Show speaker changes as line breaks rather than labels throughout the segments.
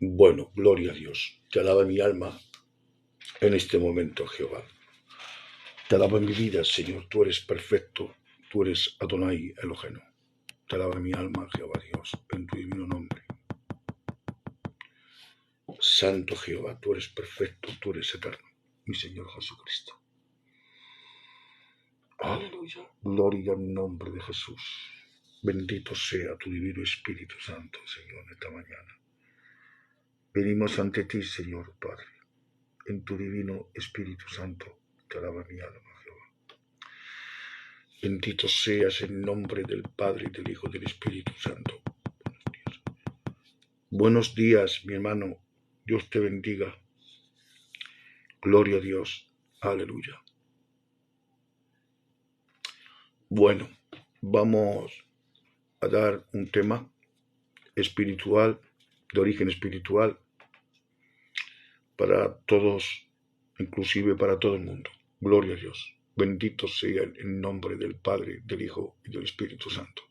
Bueno, gloria a Dios. Te alaba mi alma en este momento, Jehová. Te alaba mi vida, Señor. Tú eres perfecto. Tú eres Adonai Eloheno. Te alaba mi alma, Jehová Dios, en tu divino nombre. Santo Jehová, tú eres perfecto, tú eres eterno, mi Señor Jesucristo. Aleluya. Gloria al nombre de Jesús. Bendito sea tu divino Espíritu Santo, Señor, esta mañana. Venimos ante ti, Señor Padre. En tu divino Espíritu Santo te alaba mi alma, Jehová. Bendito seas en nombre del Padre, del Hijo y del Espíritu Santo. Buenos días. Buenos días, mi hermano. Dios te bendiga. Gloria a Dios. Aleluya. Bueno, vamos a dar un tema espiritual, de origen espiritual, para todos, inclusive para todo el mundo. Gloria a Dios. Bendito sea el nombre del Padre, del Hijo y del Espíritu Santo.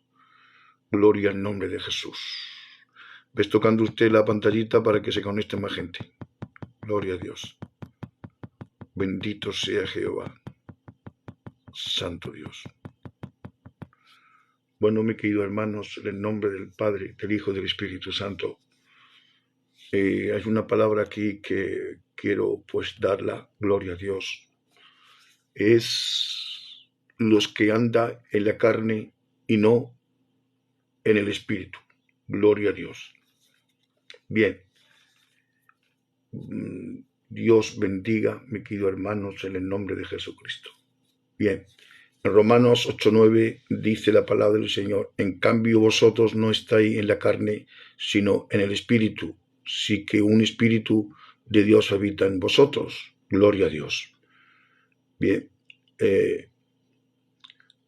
Gloria al nombre de Jesús. ¿Ves tocando usted la pantallita para que se conecte más gente? Gloria a Dios. Bendito sea Jehová. Santo Dios. Bueno, mis queridos hermanos, en el nombre del Padre, del Hijo y del Espíritu Santo, hay una palabra aquí que quiero pues darla, gloria a Dios. Es los que andan en la carne y no en el Espíritu. Gloria a Dios. Bien. Dios bendiga, mis queridos hermanos, en el nombre de Jesucristo. Bien. En Romanos 8:9 dice la palabra del Señor: en cambio vosotros no estáis en la carne, sino en el Espíritu, sí que un Espíritu de Dios habita en vosotros. Gloria a Dios. Bien,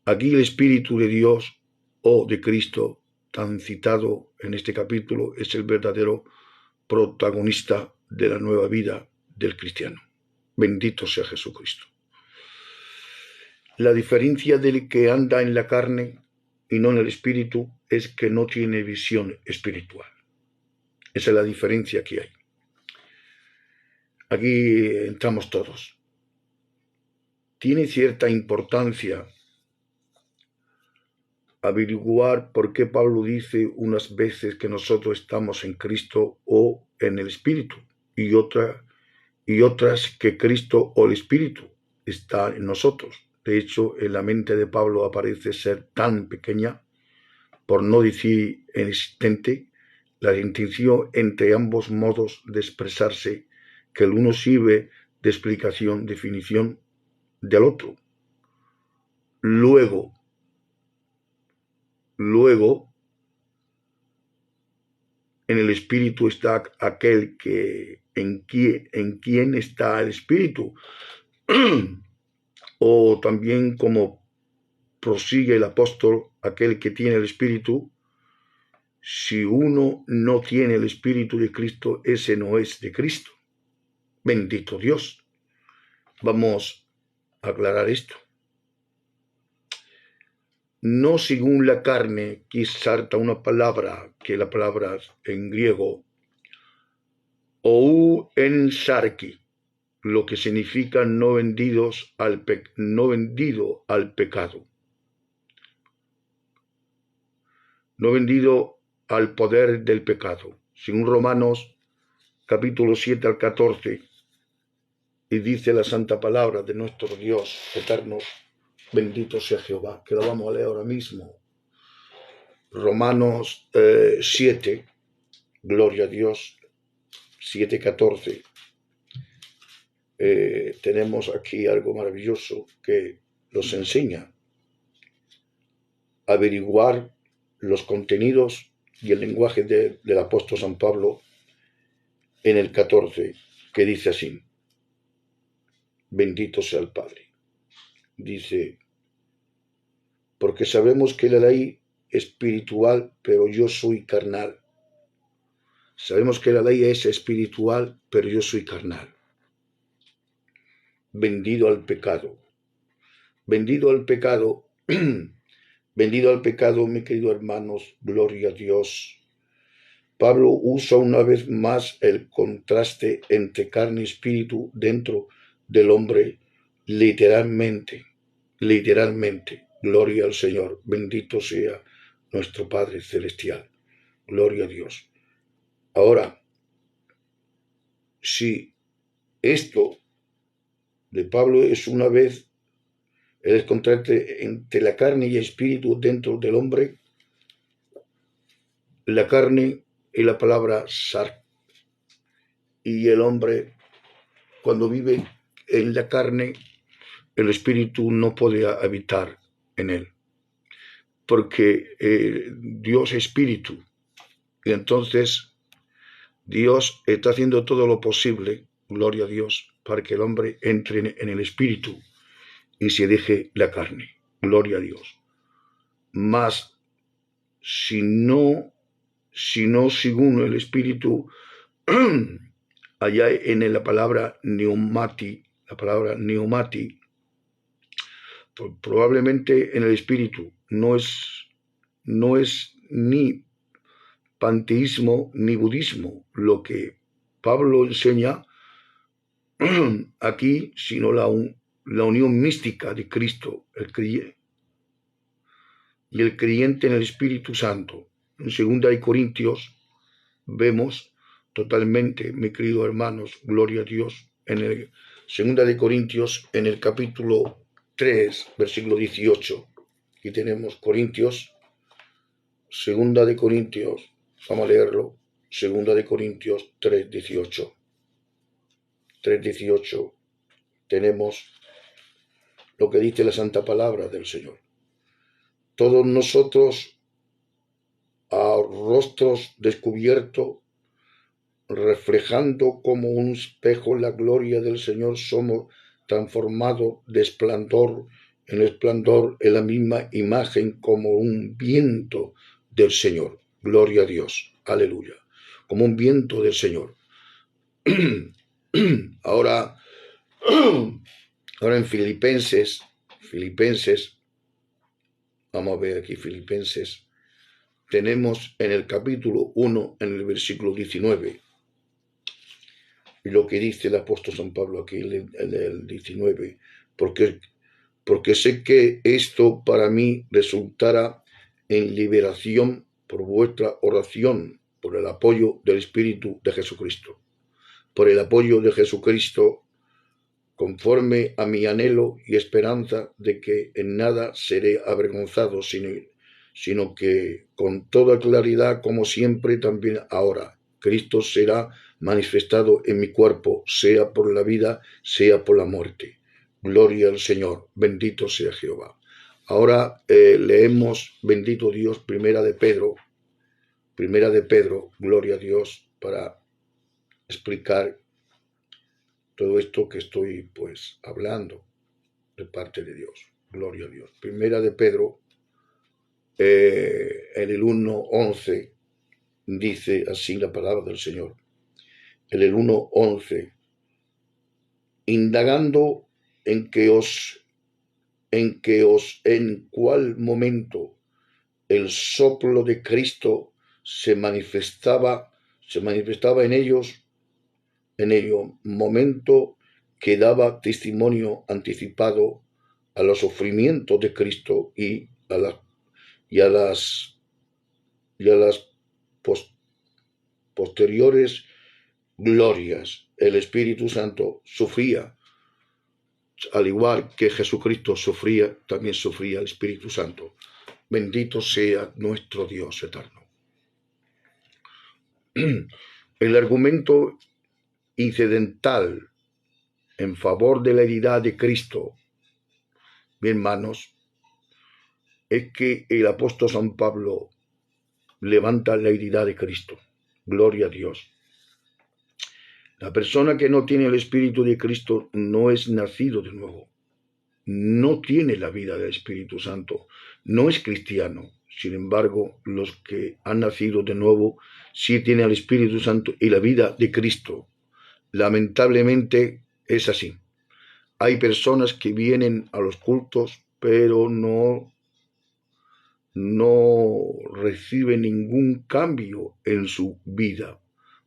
aquí el Espíritu de Dios o de Cristo, tan citado en este capítulo, es el verdadero protagonista de la nueva vida del cristiano. Bendito sea Jesucristo. La diferencia del que anda en la carne y no en el Espíritu es que no tiene visión espiritual. Esa es la diferencia que hay. Aquí entramos todos. Tiene cierta importancia averiguar por qué Pablo dice unas veces que nosotros estamos en Cristo o en el Espíritu y otras que Cristo o el Espíritu está en nosotros. De hecho, en la mente de Pablo aparece ser tan pequeña, por no decir inexistente, la distinción entre ambos modos de expresarse, que el uno sirve de explicación, definición del otro. Luego, en el Espíritu está aquel que en quien está el Espíritu. O también, como prosigue el apóstol, aquel que tiene el Espíritu. Si uno no tiene el Espíritu de Cristo, ese no es de Cristo. Bendito Dios. Vamos a aclarar esto. No según la carne, aquí salta una palabra, que la palabra en griego, ou en sarki, lo que significa no vendido al pecado. No vendido al poder del pecado. Según Romanos capítulo 7 al 14, y dice la santa palabra de nuestro Dios eterno, bendito sea Jehová, que lo vamos a leer ahora mismo. Romanos 7, gloria a Dios, 7:14. Tenemos aquí algo maravilloso que nos enseña a averiguar los contenidos y el lenguaje del apóstol San Pablo en el 14, que dice así: bendito sea el Padre. Dice: porque sabemos que la ley espiritual, pero yo soy carnal. Sabemos que la ley es espiritual, pero yo soy carnal. Vendido al pecado. Vendido al pecado. Vendido al pecado, mis queridos hermanos, gloria a Dios. Pablo usa una vez más el contraste entre carne y espíritu dentro del hombre, literalmente, literalmente. Gloria al Señor, bendito sea nuestro Padre Celestial. Gloria a Dios. Ahora, si esto de Pablo es una vez el contraste entre la carne y el espíritu dentro del hombre, la carne y la palabra sar, y el hombre cuando vive en la carne, el espíritu no puede habitar en él, porque Dios es espíritu, y entonces Dios está haciendo todo lo posible, gloria a Dios, para que el hombre entre en el espíritu y se deje la carne, gloria a Dios. Mas, si no según el espíritu, allá en la palabra neumati, probablemente en el espíritu no es ni panteísmo ni budismo lo que Pablo enseña aquí, sino la unión mística de Cristo, y el creyente en el Espíritu Santo. En 2 Corintios vemos totalmente, mis queridos hermanos, gloria a Dios, en el 2 Corintios, en el capítulo 3, versículo 18. Aquí tenemos Corintios, 2 Corintios, vamos a leerlo, 2 Corintios 3, 18. 3:18 tenemos lo que dice la santa palabra del Señor. Todos nosotros, a rostros descubiertos, reflejando como un espejo la gloria del Señor, somos transformados de esplendor en esplendor en la misma imagen como un viento del Señor. Gloria a Dios. Aleluya. Como un viento del Señor. Ahora en Filipenses, vamos a ver aquí Filipenses, tenemos en el capítulo 1, en el versículo 19, lo que dice el apóstol San Pablo aquí en el 19, porque sé que esto para mí resultará en liberación por vuestra oración, por el apoyo del Espíritu de Jesucristo. Por el apoyo de Jesucristo, conforme a mi anhelo y esperanza de que en nada seré avergonzado, sino que con toda claridad, como siempre, también ahora, Cristo será manifestado en mi cuerpo, sea por la vida, sea por la muerte. Gloria al Señor, bendito sea Jehová. Ahora leemos, bendito Dios, Primera de Pedro, gloria a Dios, para explicar todo esto que estoy pues hablando de parte de Dios. Gloria a Dios. Primera de Pedro, en el 1:11, dice así la palabra del Señor. En el 1:11, indagando en cuál momento el soplo de Cristo se manifestaba en ellos, momento que daba testimonio anticipado a los sufrimientos de Cristo y a las posteriores glorias. El Espíritu Santo sufría, al igual que Jesucristo sufría, también sufría el Espíritu Santo. Bendito sea nuestro Dios eterno. El argumento incidental en favor de la deidad de Cristo, mis hermanos, es que el apóstol San Pablo levanta la deidad de Cristo. Gloria a Dios. La persona que no tiene el Espíritu de Cristo no es nacido de nuevo. No tiene la vida del Espíritu Santo. No es cristiano. Sin embargo, los que han nacido de nuevo sí tienen el Espíritu Santo y la vida de Cristo. Lamentablemente es así. Hay personas que vienen a los cultos, pero no no recibe ningún cambio en su vida.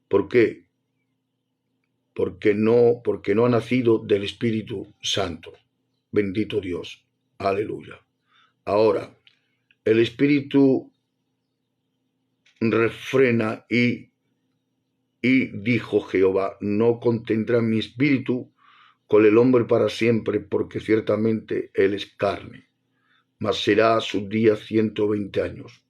¿Por qué? Porque no ha nacido del Espíritu Santo. Bendito Dios. Aleluya. Ahora, el Espíritu refrena y dijo Jehová, no contendrá mi espíritu con el hombre para siempre, porque ciertamente él es carne, mas será a sus días 120 años.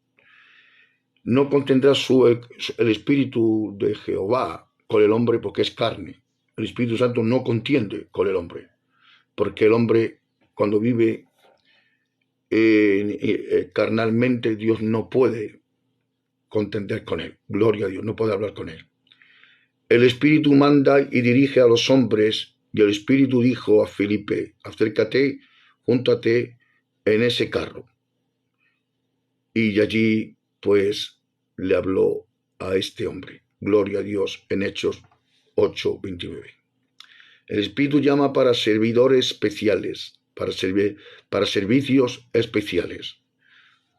No contendrá el espíritu de Jehová con el hombre porque es carne. El Espíritu Santo no contiende con el hombre, porque el hombre cuando vive carnalmente, Dios no puede contender con él. Gloria a Dios, no puede hablar con él. El Espíritu manda y dirige a los hombres, y el Espíritu dijo a Felipe, acércate, júntate en ese carro. Y allí, pues, le habló a este hombre. Gloria a Dios, en Hechos 8:29. El Espíritu llama para servidores especiales, para servicios especiales.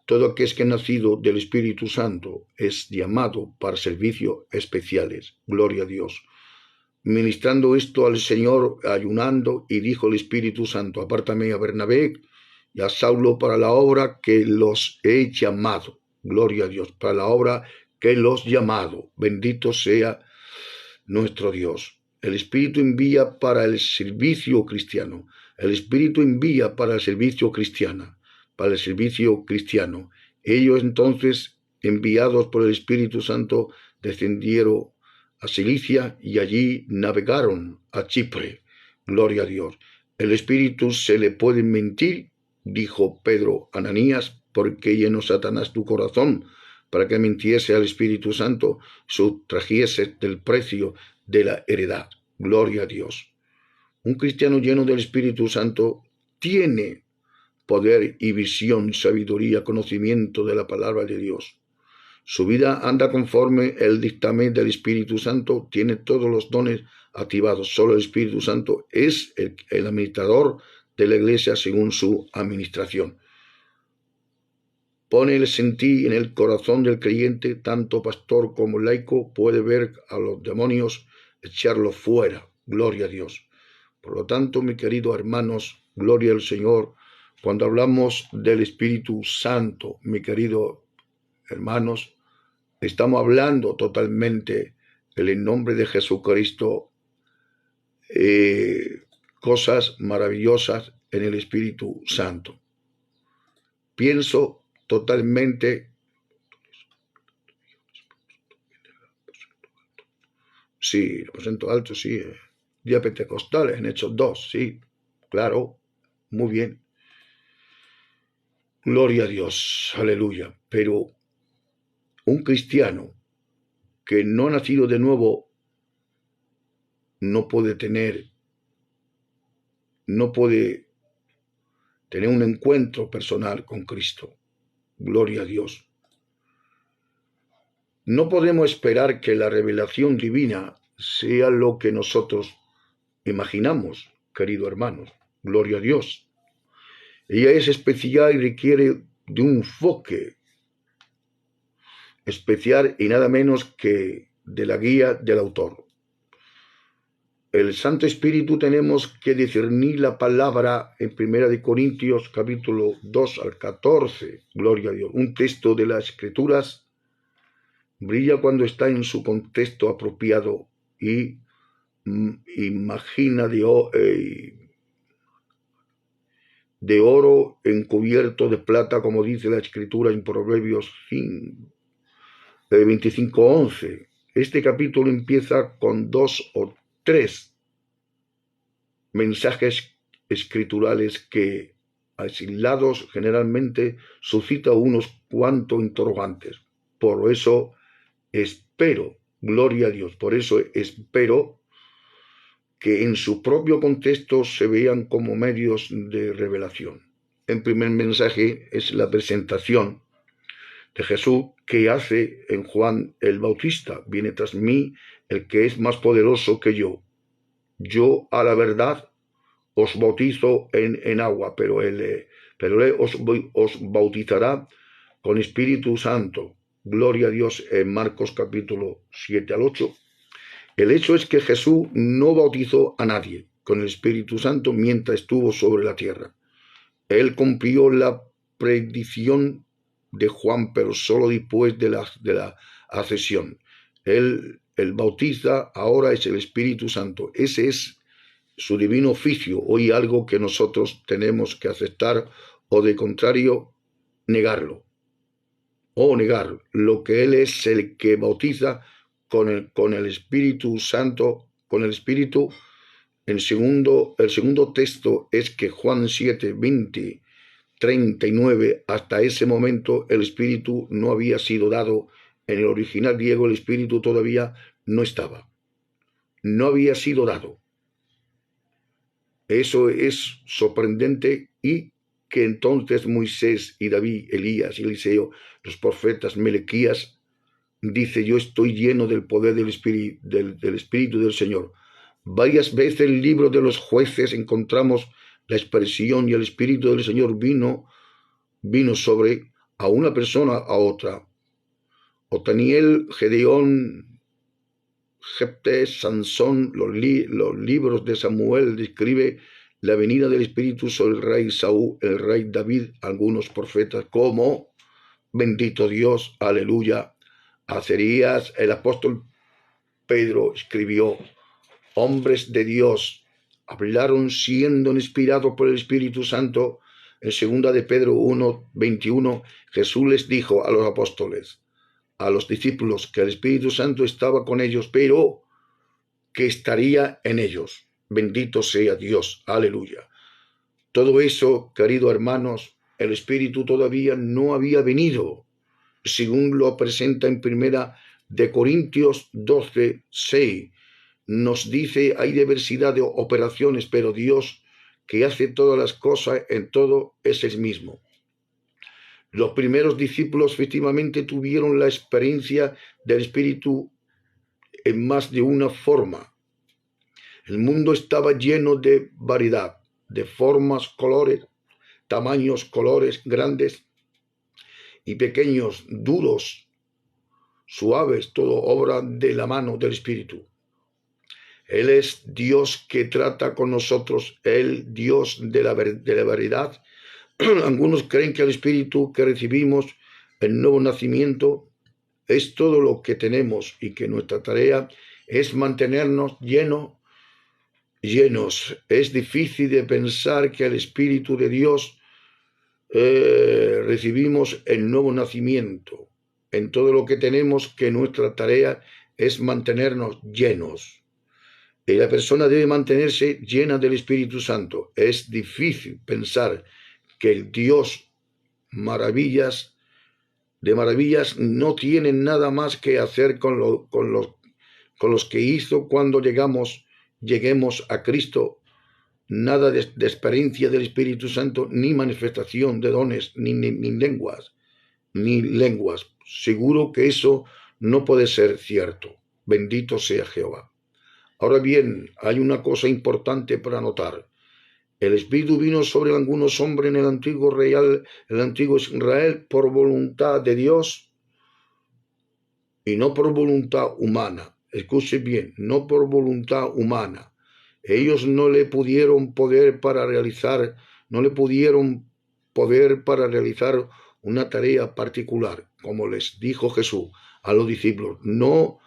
Todo aquel que es nacido del Espíritu Santo es llamado para servicios especiales. Gloria a Dios. Ministrando esto al Señor, ayunando, y dijo el Espíritu Santo, apártame a Bernabé y a Saulo para la obra que los he llamado. Gloria a Dios, para la obra que los he llamado. Bendito sea nuestro Dios. El Espíritu envía para el servicio cristiano. El Espíritu envía para el servicio cristiano. Para el servicio cristiano. Ellos entonces, enviados por el Espíritu Santo, descendieron a Cilicia y allí navegaron a Chipre. Gloria a Dios. El Espíritu se le puede mentir, dijo Pedro a Ananías, porque llenó Satanás tu corazón para que mintiese al Espíritu Santo, sustrajese del precio de la heredad. Gloria a Dios. Un cristiano lleno del Espíritu Santo tiene poder y visión, sabiduría, conocimiento de la palabra de Dios. Su vida anda conforme el dictamen del Espíritu Santo, tiene todos los dones activados. Solo el Espíritu Santo es el administrador de la iglesia según su administración. Pone el sentir en el corazón del creyente, tanto pastor como laico, puede ver a los demonios, echarlos fuera. Gloria a Dios. Por lo tanto, mis queridos hermanos, gloria al Señor. Cuando hablamos del Espíritu Santo, mis queridos hermanos, estamos hablando totalmente en el nombre de Jesucristo, cosas maravillosas en el Espíritu Santo. Pienso totalmente, sí, el aposento alto, sí, día pentecostales en Hechos 2, sí, claro, muy bien. Gloria a Dios, aleluya. Pero un cristiano que no ha nacido de nuevo no puede tener un encuentro personal con Cristo. Gloria a Dios. No podemos esperar que la revelación divina sea lo que nosotros imaginamos, queridos hermanos. Gloria a Dios. Ella es especial y requiere de un enfoque especial y nada menos que de la guía del autor. El Santo Espíritu tenemos que discernir la palabra en 1 Corintios capítulo 2 al 14. Gloria a Dios. Un texto de las Escrituras brilla cuando está en su contexto apropiado y imagina de oro encubierto de plata, como dice la Escritura en Proverbios 25:11. Este capítulo empieza con 2 o 3 mensajes escriturales que, aislados, generalmente suscita unos cuantos interrogantes. Por eso espero, gloria a Dios, por eso espero que en su propio contexto se vean como medios de revelación. El primer mensaje es la presentación de Jesús que hace en Juan el Bautista. Viene tras mí el que es más poderoso que yo. Yo a la verdad os bautizo en agua, pero él os bautizará con Espíritu Santo. Gloria a Dios en Marcos capítulo 7 al 8. El hecho es que Jesús no bautizó a nadie con el Espíritu Santo mientras estuvo sobre la tierra. Él cumplió la predicción de Juan, pero solo después de la ascensión. Él bautiza ahora es el Espíritu Santo. Ese es su divino oficio, hoy algo que nosotros tenemos que aceptar o de contrario negarlo. O negar lo que Él es el que bautiza con el Espíritu Santo, con el Espíritu. El segundo texto es que Juan 7, 20, 39, hasta ese momento el Espíritu no había sido dado. En el original griego el Espíritu todavía no estaba. No había sido dado. Eso es sorprendente, y que entonces Moisés y David, Elías y Eliseo, los profetas, Melequías, dice: yo estoy lleno del poder del Espíritu del Señor. Varias veces en el libro de los jueces encontramos la expresión: y el Espíritu del Señor vino sobre a una persona a otra. Otaniel, Gedeón, Jefté, Sansón, los libros de Samuel describe la venida del Espíritu sobre el rey Saúl, el rey David, algunos profetas como bendito Dios, aleluya. Azarías, el apóstol Pedro escribió: hombres de Dios hablaron siendo inspirados por el Espíritu Santo. En 2 de Pedro 1, 21, Jesús les dijo a los apóstoles, a los discípulos, que el Espíritu Santo estaba con ellos, pero que estaría en ellos. Bendito sea Dios, aleluya. Todo eso, queridos hermanos, el Espíritu todavía no había venido, según lo presenta en 1 de Corintios 12, 6. Nos dice: hay diversidad de operaciones, pero Dios, que hace todas las cosas en todo, es el mismo. Los primeros discípulos efectivamente tuvieron la experiencia del Espíritu en más de una forma. El mundo estaba lleno de variedad, de formas, colores, tamaños, colores, grandes y pequeños, duros, suaves, todo obra de la mano del Espíritu. Él es Dios que trata con nosotros, el Dios de la variedad. Algunos creen que el Espíritu que recibimos, el nuevo nacimiento, es todo lo que tenemos, y que nuestra tarea es mantenernos llenos. Es difícil de pensar que el Espíritu de Dios recibimos el nuevo nacimiento. En todo lo que tenemos, que nuestra tarea es mantenernos llenos. Y la persona debe mantenerse llena del Espíritu Santo. Es difícil pensar que el Dios de maravillas no tiene nada más que hacer con los que hizo cuando lleguemos a Cristo. Nada de experiencia del Espíritu Santo, ni manifestación de dones, ni lenguas. Seguro que eso no puede ser cierto. Bendito sea Jehová. Ahora bien, hay una cosa importante para notar. El Espíritu vino sobre algunos hombres en el antiguo Israel por voluntad de Dios y no por voluntad humana. Escuche bien, no por voluntad humana. Ellos no le pudieron poder para realizar una tarea particular, como les dijo Jesús a los discípulos. No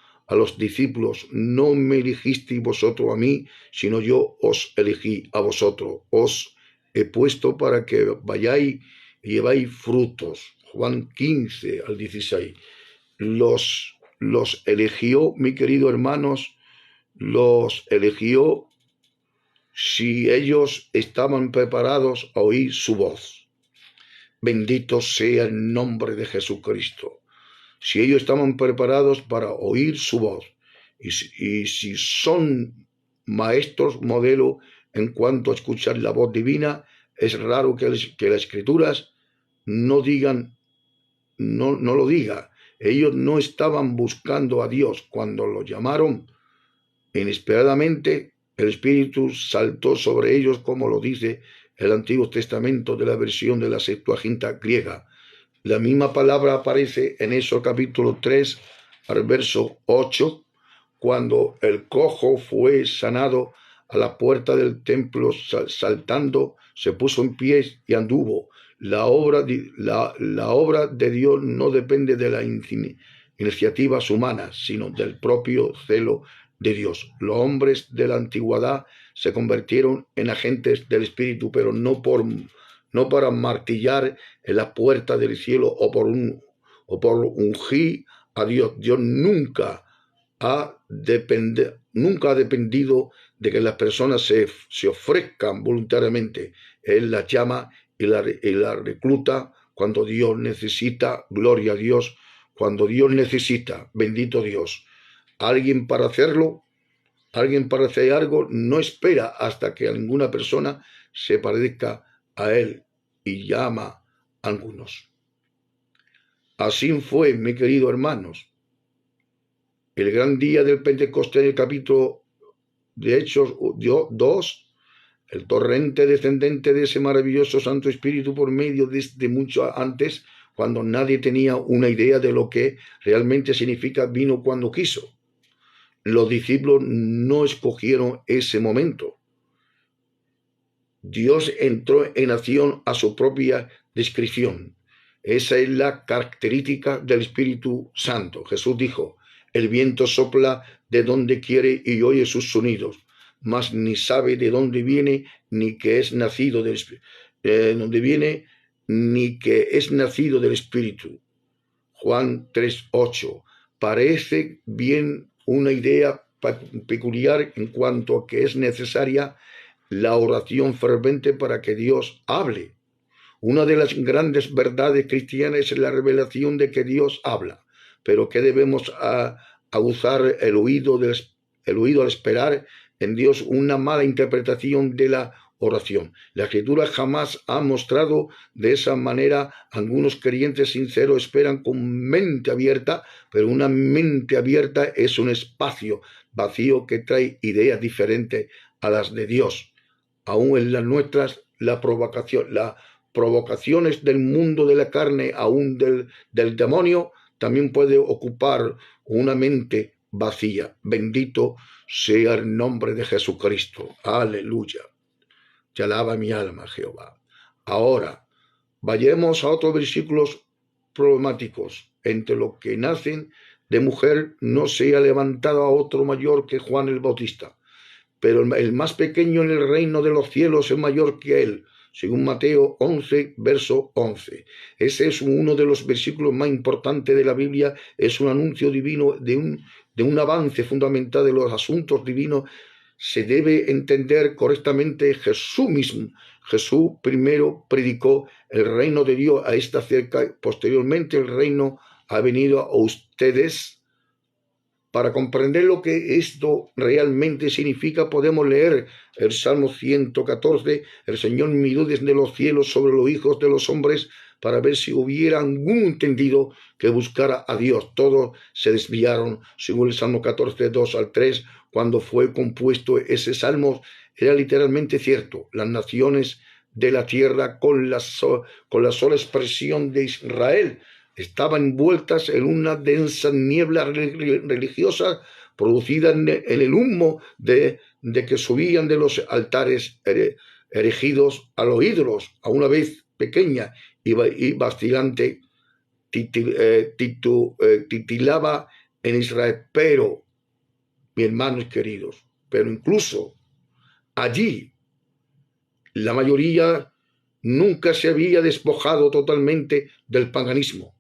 me elegisteis vosotros a mí, sino yo os elegí a vosotros. Os he puesto para que vayáis y lleváis frutos. Juan 15 al 16. Los eligió, mi querido hermanos, los eligió si ellos estaban preparados a oír su voz. Bendito sea el nombre de Jesucristo. Si ellos estaban preparados para oír su voz, y si son maestros, modelo en cuanto a escuchar la voz divina, es raro que las Escrituras no lo diga. Ellos no estaban buscando a Dios. Cuando lo llamaron, inesperadamente el Espíritu saltó sobre ellos, como lo dice el Antiguo Testamento de la versión de la Septuaginta griega. La misma palabra aparece en Éxodo capítulo 3, al verso 8, cuando el cojo fue sanado a la puerta del templo saltando, se puso en pie y anduvo. La obra de Dios no depende de las iniciativas humanas, sino del propio celo de Dios. Los hombres de la antigüedad se convirtieron en agentes del Espíritu, pero no para martillar en la puerta del cielo o por ungir a Dios. Dios nunca ha dependido de que las personas se ofrezcan voluntariamente. Él las llama y la recluta cuando Dios necesita. Gloria a Dios. Cuando Dios necesita, bendito Dios, alguien para hacerlo, alguien para hacer algo, no espera hasta que alguna persona se parezca a Él y llama a algunos. Así fue, mis queridos hermanos, el gran día del Pentecostés, en el capítulo de Hechos 2, el torrente descendente de ese maravilloso Santo Espíritu por medio desde mucho antes, cuando nadie tenía una idea de lo que realmente significa, vino cuando quiso. Los discípulos no escogieron ese momento. Dios entró en acción a su propia descripción. Esa es la característica del Espíritu Santo. Jesús dijo: el viento sopla de donde quiere y oye sus sonidos, mas ni sabe de dónde viene ni que es nacido del Espíritu. Juan 3:8. Parece bien una idea peculiar en cuanto a que es necesaria la oración ferviente para que Dios hable. Una de las grandes verdades cristianas es la revelación de que Dios habla, pero que debemos aguzar el oído al esperar en Dios una mala interpretación de la oración. La Escritura jamás ha mostrado de esa manera. Algunos creyentes sinceros esperan con mente abierta, pero una mente abierta es un espacio vacío que trae ideas diferentes a las de Dios. Aún en las nuestras, las provocaciones del mundo de la carne, aún del demonio, también puede ocupar una mente vacía. Bendito sea el nombre de Jesucristo. Aleluya. Te alaba mi alma, Jehová. Ahora, vayamos a otros versículos problemáticos. Entre los que nacen de mujer no se ha levantado a otro mayor que Juan el Bautista, pero el más pequeño en el reino de los cielos es mayor que él, según Mateo 11, verso 11. Ese es uno de los versículos más importantes de la Biblia. Es un anuncio divino de un avance fundamental de los asuntos divinos. Se debe entender correctamente Jesús mismo. Jesús primero predicó el reino de Dios a esta cerca, posteriormente el reino ha venido a ustedes. Para comprender lo que esto realmente significa, podemos leer el Salmo 114, el Señor miró desde los cielos sobre los hijos de los hombres para ver si hubiera algún entendido que buscara a Dios. Todos se desviaron, según el Salmo 14, 2 al 3, cuando fue compuesto ese salmo, era literalmente cierto. Las naciones de la tierra, con la sola expresión de Israel, estaban envueltas en una densa niebla religiosa producida en el humo de que subían de los altares erigidos a los ídolos, a una vez pequeña y vacilante, titilaba en Israel. Pero, mis hermanos queridos, pero incluso allí la mayoría nunca se había despojado totalmente del paganismo.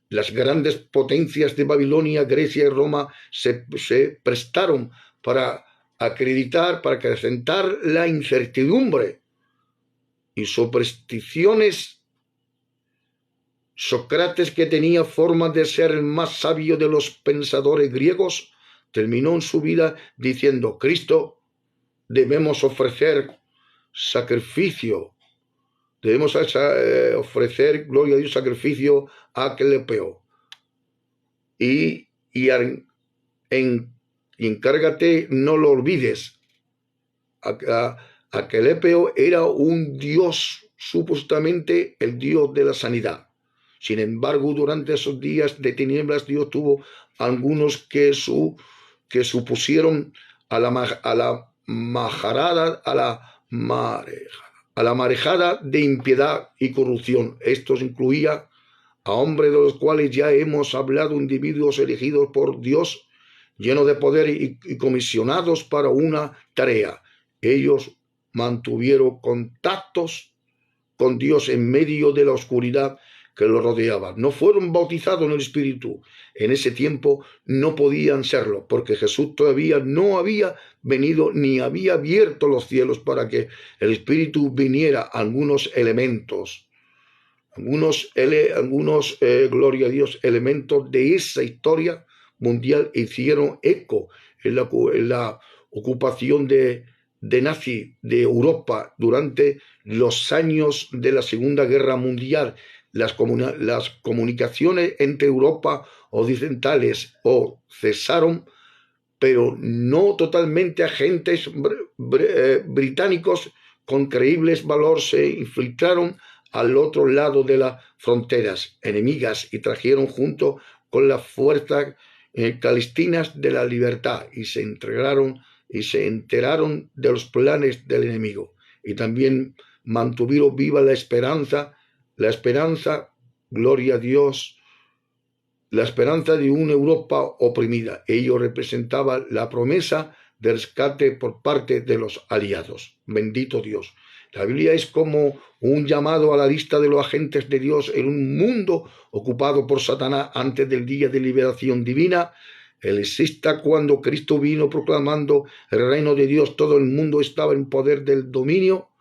Las grandes potencias de Babilonia, Grecia y Roma se prestaron para acrecentar la incertidumbre y supersticiones. Sócrates, que tenía forma de ser el más sabio de los pensadores griegos, terminó en su vida diciendo: Cristo, debemos ofrecer sacrificio. Debemos ofrecer, gloria a Dios, sacrificio a Aquelepeo. Y encárgate, no lo olvides. Aquelepeo era un dios, supuestamente el dios de la sanidad. Sin embargo, durante esos días de tinieblas, Dios tuvo algunos que supusieron a la majarada, a la marejada de impiedad y corrupción. Estos incluía a hombres de los cuales ya hemos hablado, individuos elegidos por Dios, llenos de poder y comisionados para una tarea. Ellos mantuvieron contactos con Dios en medio de la oscuridad que los rodeaba. No fueron bautizados en el Espíritu. En ese tiempo no podían serlo, porque Jesús todavía no había venido ni había abierto los cielos para que el Espíritu viniera. Algunos elementos, gloria a Dios, elementos de esa historia mundial hicieron eco en la ocupación de nazi de Europa durante los años de la Segunda Guerra Mundial. Las comunicaciones entre Europa occidentales cesaron, pero no totalmente. Agentes británicos con creíbles valor se infiltraron al otro lado de las fronteras enemigas y trajeron junto con las fuerzas palestinas de la libertad y se enteraron de los planes del enemigo y también mantuvieron viva la esperanza, gloria a Dios, la esperanza de una Europa oprimida. Ello representaba la promesa de rescate por parte de los aliados. Bendito Dios. La Biblia es como un llamado a la lista de los agentes de Dios en un mundo ocupado por Satanás antes del día de liberación divina. El exista cuando Cristo vino proclamando el reino de Dios, todo el mundo estaba en poder del dominio,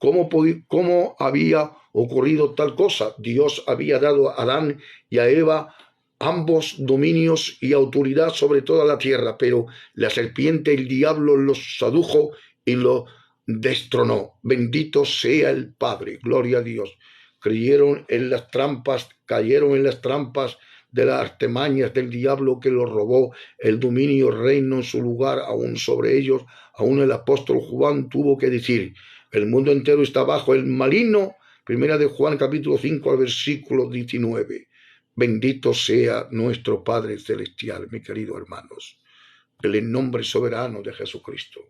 ¿Cómo había ocurrido tal cosa? Dios había dado a Adán y a Eva ambos dominios y autoridad sobre toda la tierra, pero la serpiente, el diablo, los sedujo y los destronó. Bendito sea el Padre, gloria a Dios. Cayeron en las trampas de las artimañas del diablo que los robó el dominio, el reino en su lugar, aún sobre ellos. Aún el apóstol Juan tuvo que decir: el mundo entero está bajo el maligno. Primera de Juan, capítulo 5, al versículo 19. Bendito sea nuestro Padre Celestial, mis queridos hermanos, en el nombre soberano de Jesucristo.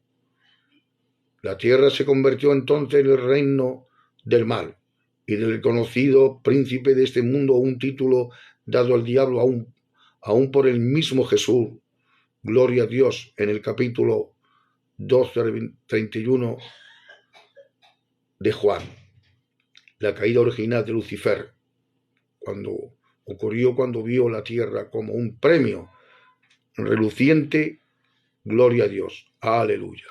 La tierra se convirtió entonces en el reino del mal y del conocido príncipe de este mundo, un título dado al diablo aún por el mismo Jesús. Gloria a Dios, en el capítulo 12, 31 de Juan. La caída original de Lucifer, cuando vio la tierra como un premio reluciente. Gloria a Dios, aleluya.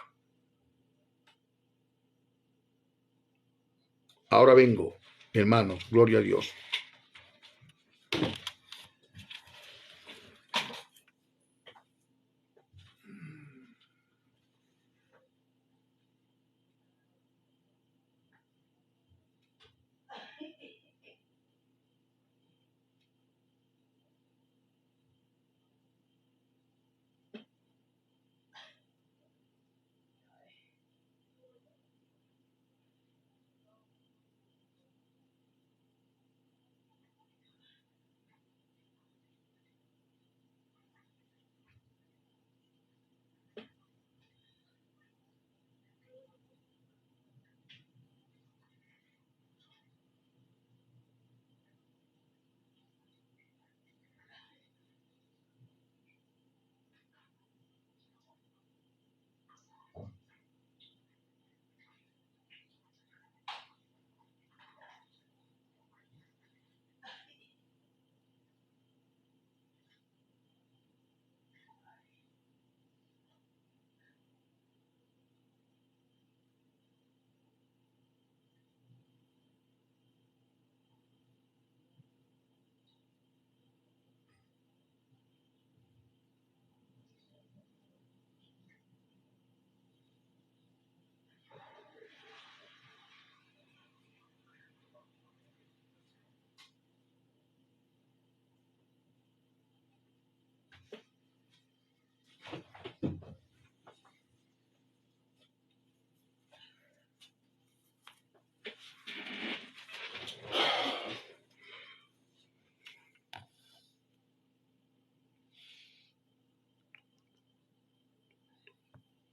Ahora vengo, hermanos, gloria a Dios.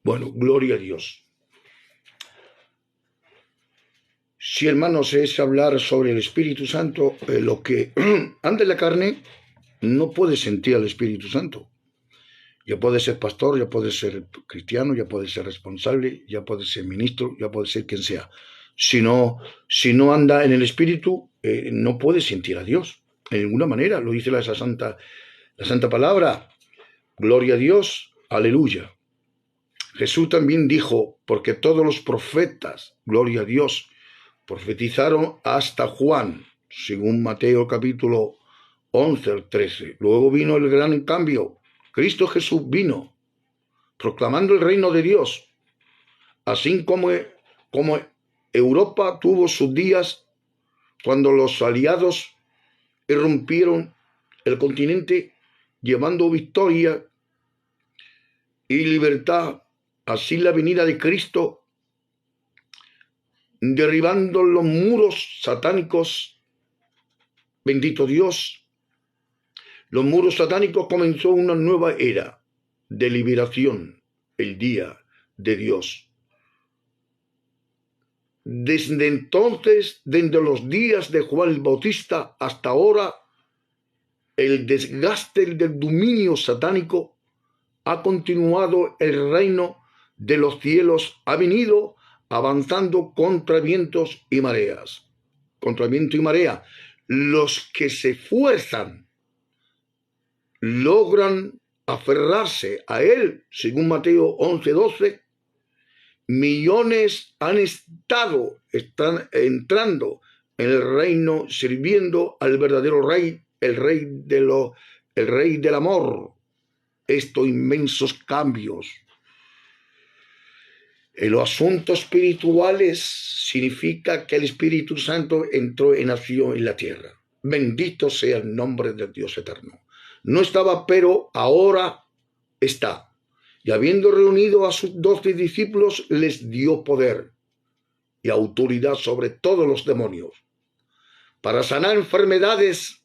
Bueno, gloria a Dios. Si, hermanos, es hablar sobre el Espíritu Santo, lo que anda en la carne no puede sentir al Espíritu Santo. Ya puede ser pastor, ya puede ser cristiano, ya puede ser responsable, ya puede ser ministro, ya puede ser quien sea. Si no anda en el Espíritu, no puede sentir a Dios. De ninguna manera, lo dice la santa palabra. Gloria a Dios, aleluya. Jesús también dijo, porque todos los profetas, gloria a Dios, profetizaron hasta Juan, según Mateo capítulo 11 al 13. Luego vino el gran cambio. Cristo Jesús vino proclamando el reino de Dios, así como Europa tuvo sus días cuando los aliados irrumpieron el continente llevando victoria y libertad. Así la venida de Cristo, derribando los muros satánicos, bendito Dios, los muros satánicos, comenzó una nueva era de liberación, el día de Dios. Desde entonces, desde los días de Juan el Bautista hasta ahora, el desgaste del dominio satánico ha continuado. El reino de los cielos ha venido avanzando contra vientos y mareas. Contra viento y marea. Los que se esfuerzan logran aferrarse a él, según Mateo 11:12. Millones están entrando en el reino, sirviendo al verdadero rey, el rey del amor. Estos inmensos cambios en los asuntos espirituales significa que el Espíritu Santo entró en acción en la tierra. Bendito sea el nombre del Dios eterno. No estaba, pero ahora está. Y habiendo reunido a sus 12 discípulos, les dio poder y autoridad sobre todos los demonios para sanar enfermedades.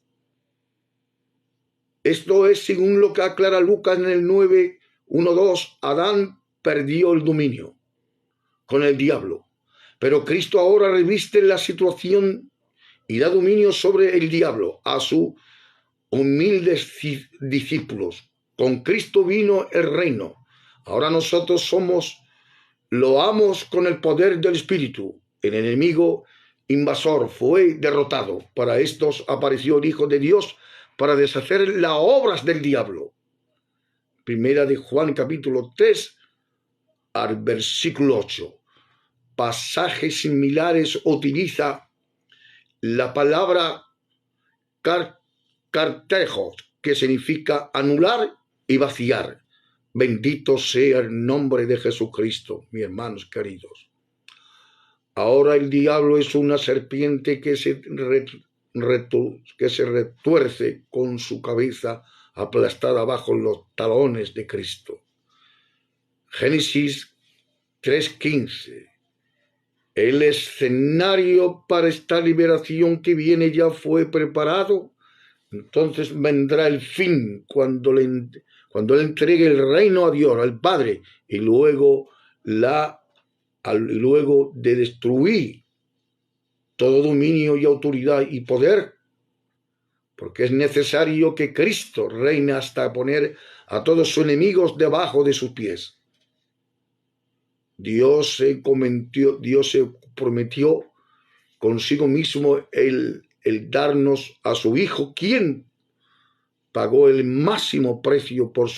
Esto es según lo que aclara Lucas en el 9:1-2. Adán perdió el dominio con el diablo, pero Cristo ahora reviste la situación y da dominio sobre el diablo a sus humildes discípulos. Con Cristo vino el reino. Ahora nosotros loamos con el poder del Espíritu. El enemigo invasor fue derrotado. Para estos apareció el Hijo de Dios para deshacer las obras del diablo. Primera de Juan capítulo 3 al versículo 8. Pasajes similares utiliza la palabra cartejos, que significa anular y vaciar. Bendito sea el nombre de Jesucristo, mis hermanos queridos. Ahora el diablo es una serpiente que se retuerce con su cabeza aplastada bajo los talones de Cristo. Génesis 3:15. El escenario para esta liberación que viene ya fue preparado. Entonces vendrá el fin cuando él entregue el reino a Dios, al Padre, y luego de destruir todo dominio y autoridad y poder, porque es necesario que Cristo reine hasta poner a todos sus enemigos debajo de sus pies. Dios se prometió consigo mismo el darnos a su Hijo, quien pagó el máximo precio por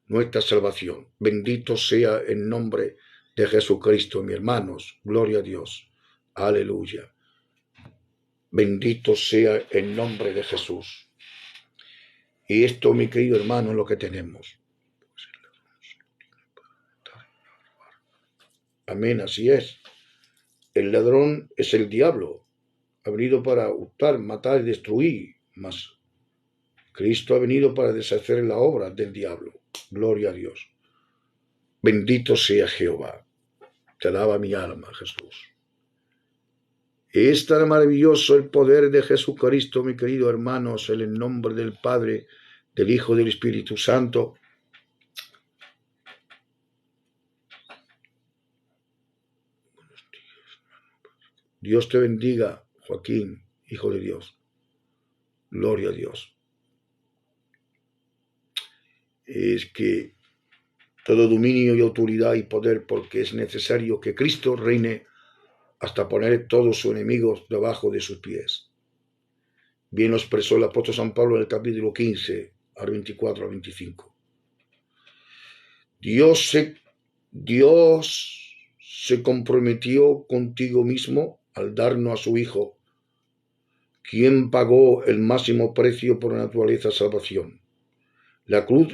nuestra salvación. Bendito sea el nombre de Jesucristo, mis hermanos. Gloria a Dios. Aleluya. Bendito sea el nombre de Jesús. Y esto, mi querido hermano, es lo que tenemos. Amén, así es. El ladrón es el diablo. Ha venido para hurtar, matar y destruir. Mas Cristo ha venido para deshacer la obra del diablo. Gloria a Dios. Bendito sea Jehová. Te alaba mi alma, Jesús. Es tan maravilloso el poder de Jesucristo, mi querido hermanos, en el nombre del Padre, del Hijo y del Espíritu Santo. Dios te bendiga, Joaquín, hijo de Dios. Gloria a Dios. Es que todo dominio y autoridad y poder, porque es necesario que Cristo reine hasta poner todos sus enemigos debajo de sus pies. Bien lo expresó el apóstol San Pablo en el capítulo 15, al 24 al 25. Dios se comprometió contigo mismo al darnos a su Hijo, quien pagó el máximo precio por la naturaleza de salvación. La cruz,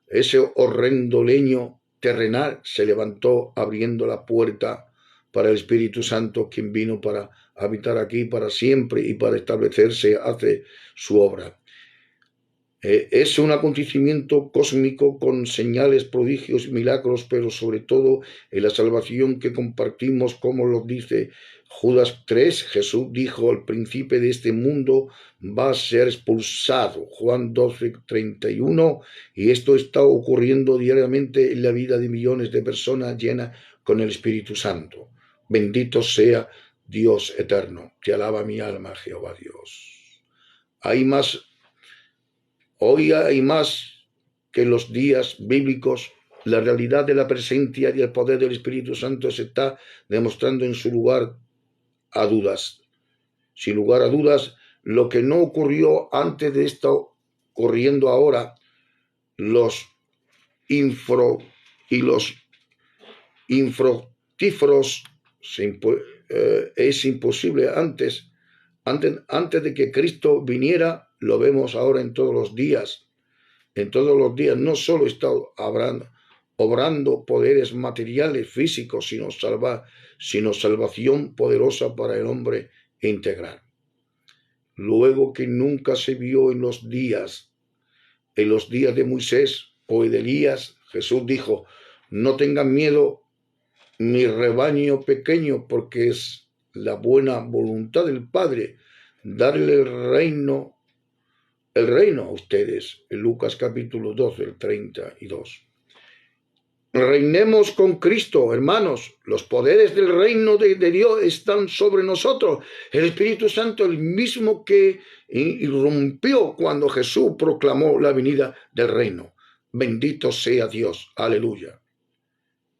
ese horrendo leño terrenal, se levantó abriendo la puerta para el Espíritu Santo, quien vino para habitar aquí para siempre y para establecerse, hace su obra. Es un acontecimiento cósmico con señales, prodigios y milagros, pero sobre todo en la salvación que compartimos, como lo dice Judas 3. Jesús dijo: el príncipe de este mundo va a ser expulsado. Juan 12:31. Y esto está ocurriendo diariamente en la vida de millones de personas llenas con el Espíritu Santo. Bendito sea Dios eterno. Te alaba mi alma, Jehová Dios. Hoy hay más que en los días bíblicos. La realidad de la presencia y el poder del Espíritu Santo se está demostrando en su lugar a dudas. Sin lugar a dudas, lo que no ocurrió antes de esto, ocurriendo ahora, los infructíferos, es imposible antes de que Cristo viniera. Lo vemos ahora en todos los días. En todos los días no solo está obrando poderes materiales, físicos, sino salvación poderosa para el hombre integral. Luego que nunca se vio en los días de Moisés o de Elías, Jesús dijo: no tengan miedo, mi rebaño pequeño, porque es la buena voluntad del Padre darle el reino a ustedes. En Lucas capítulo 12, el 32. Reinemos con Cristo, hermanos. Los poderes del reino de Dios están sobre nosotros. El Espíritu Santo, el mismo que irrumpió cuando Jesús proclamó la venida del reino. Bendito sea Dios. Aleluya.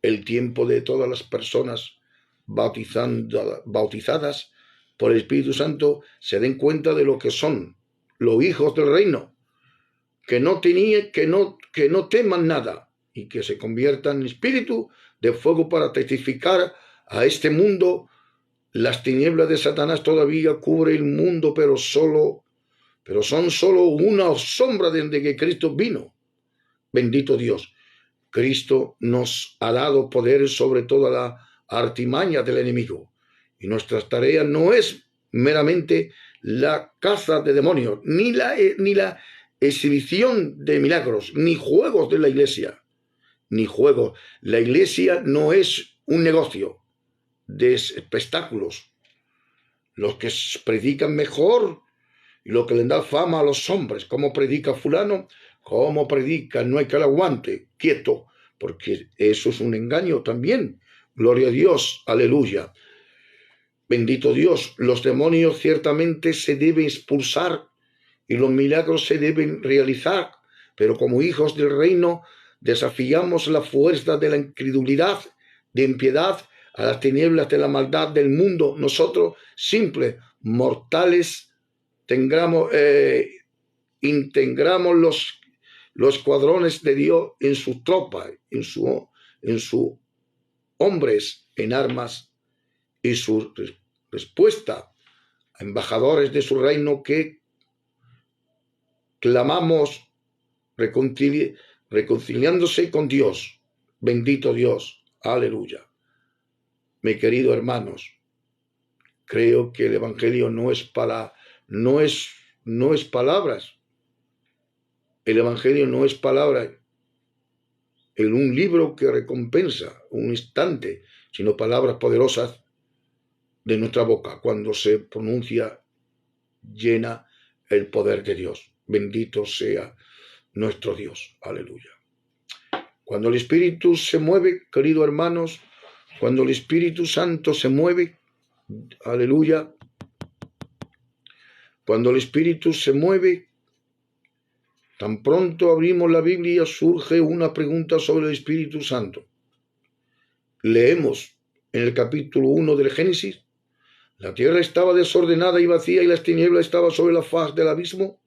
El tiempo de todas las personas bautizadas por el Espíritu Santo se den cuenta de lo que son los hijos del reino, que no teman nada y que se conviertan en espíritu de fuego para testificar a este mundo. Las tinieblas de Satanás todavía cubren el mundo, pero son solo una sombra desde que Cristo vino. Bendito Dios. Cristo nos ha dado poder sobre toda la artimaña del enemigo, y nuestra tarea no es meramente la caza de demonios, ni la exhibición de milagros, ni juegos de la iglesia, ni juegos. La iglesia no es un negocio de espectáculos. Los que predican mejor y lo que le da fama a los hombres, cómo predica fulano, cómo predica, no hay que lo aguante, quieto, porque eso es un engaño también. Gloria a Dios, aleluya. Bendito Dios, los demonios ciertamente se deben expulsar y los milagros se deben realizar, pero como hijos del reino desafiamos la fuerza de la incredulidad, de impiedad, a las tinieblas de la maldad del mundo. Nosotros, simples mortales, integramos los escuadrones de Dios en sus tropas, en sus hombres en armas, y su respuesta a embajadores de su reino que clamamos reconciliándose con Dios. Bendito Dios, aleluya. Mis queridos hermanos, creo que el Evangelio no es palabras. El Evangelio no es palabra en un libro que recompensa un instante, sino palabras poderosas de nuestra boca. Cuando se pronuncia, llena el poder de Dios. Bendito sea nuestro Dios. Aleluya. Cuando el Espíritu se mueve, queridos hermanos, Cuando el Espíritu Santo se mueve, aleluya, cuando el Espíritu se mueve, tan pronto abrimos la Biblia, surge una pregunta sobre el Espíritu Santo. Leemos en el capítulo 1 del Génesis: la tierra estaba desordenada y vacía, y las tinieblas estaban sobre la faz del abismo,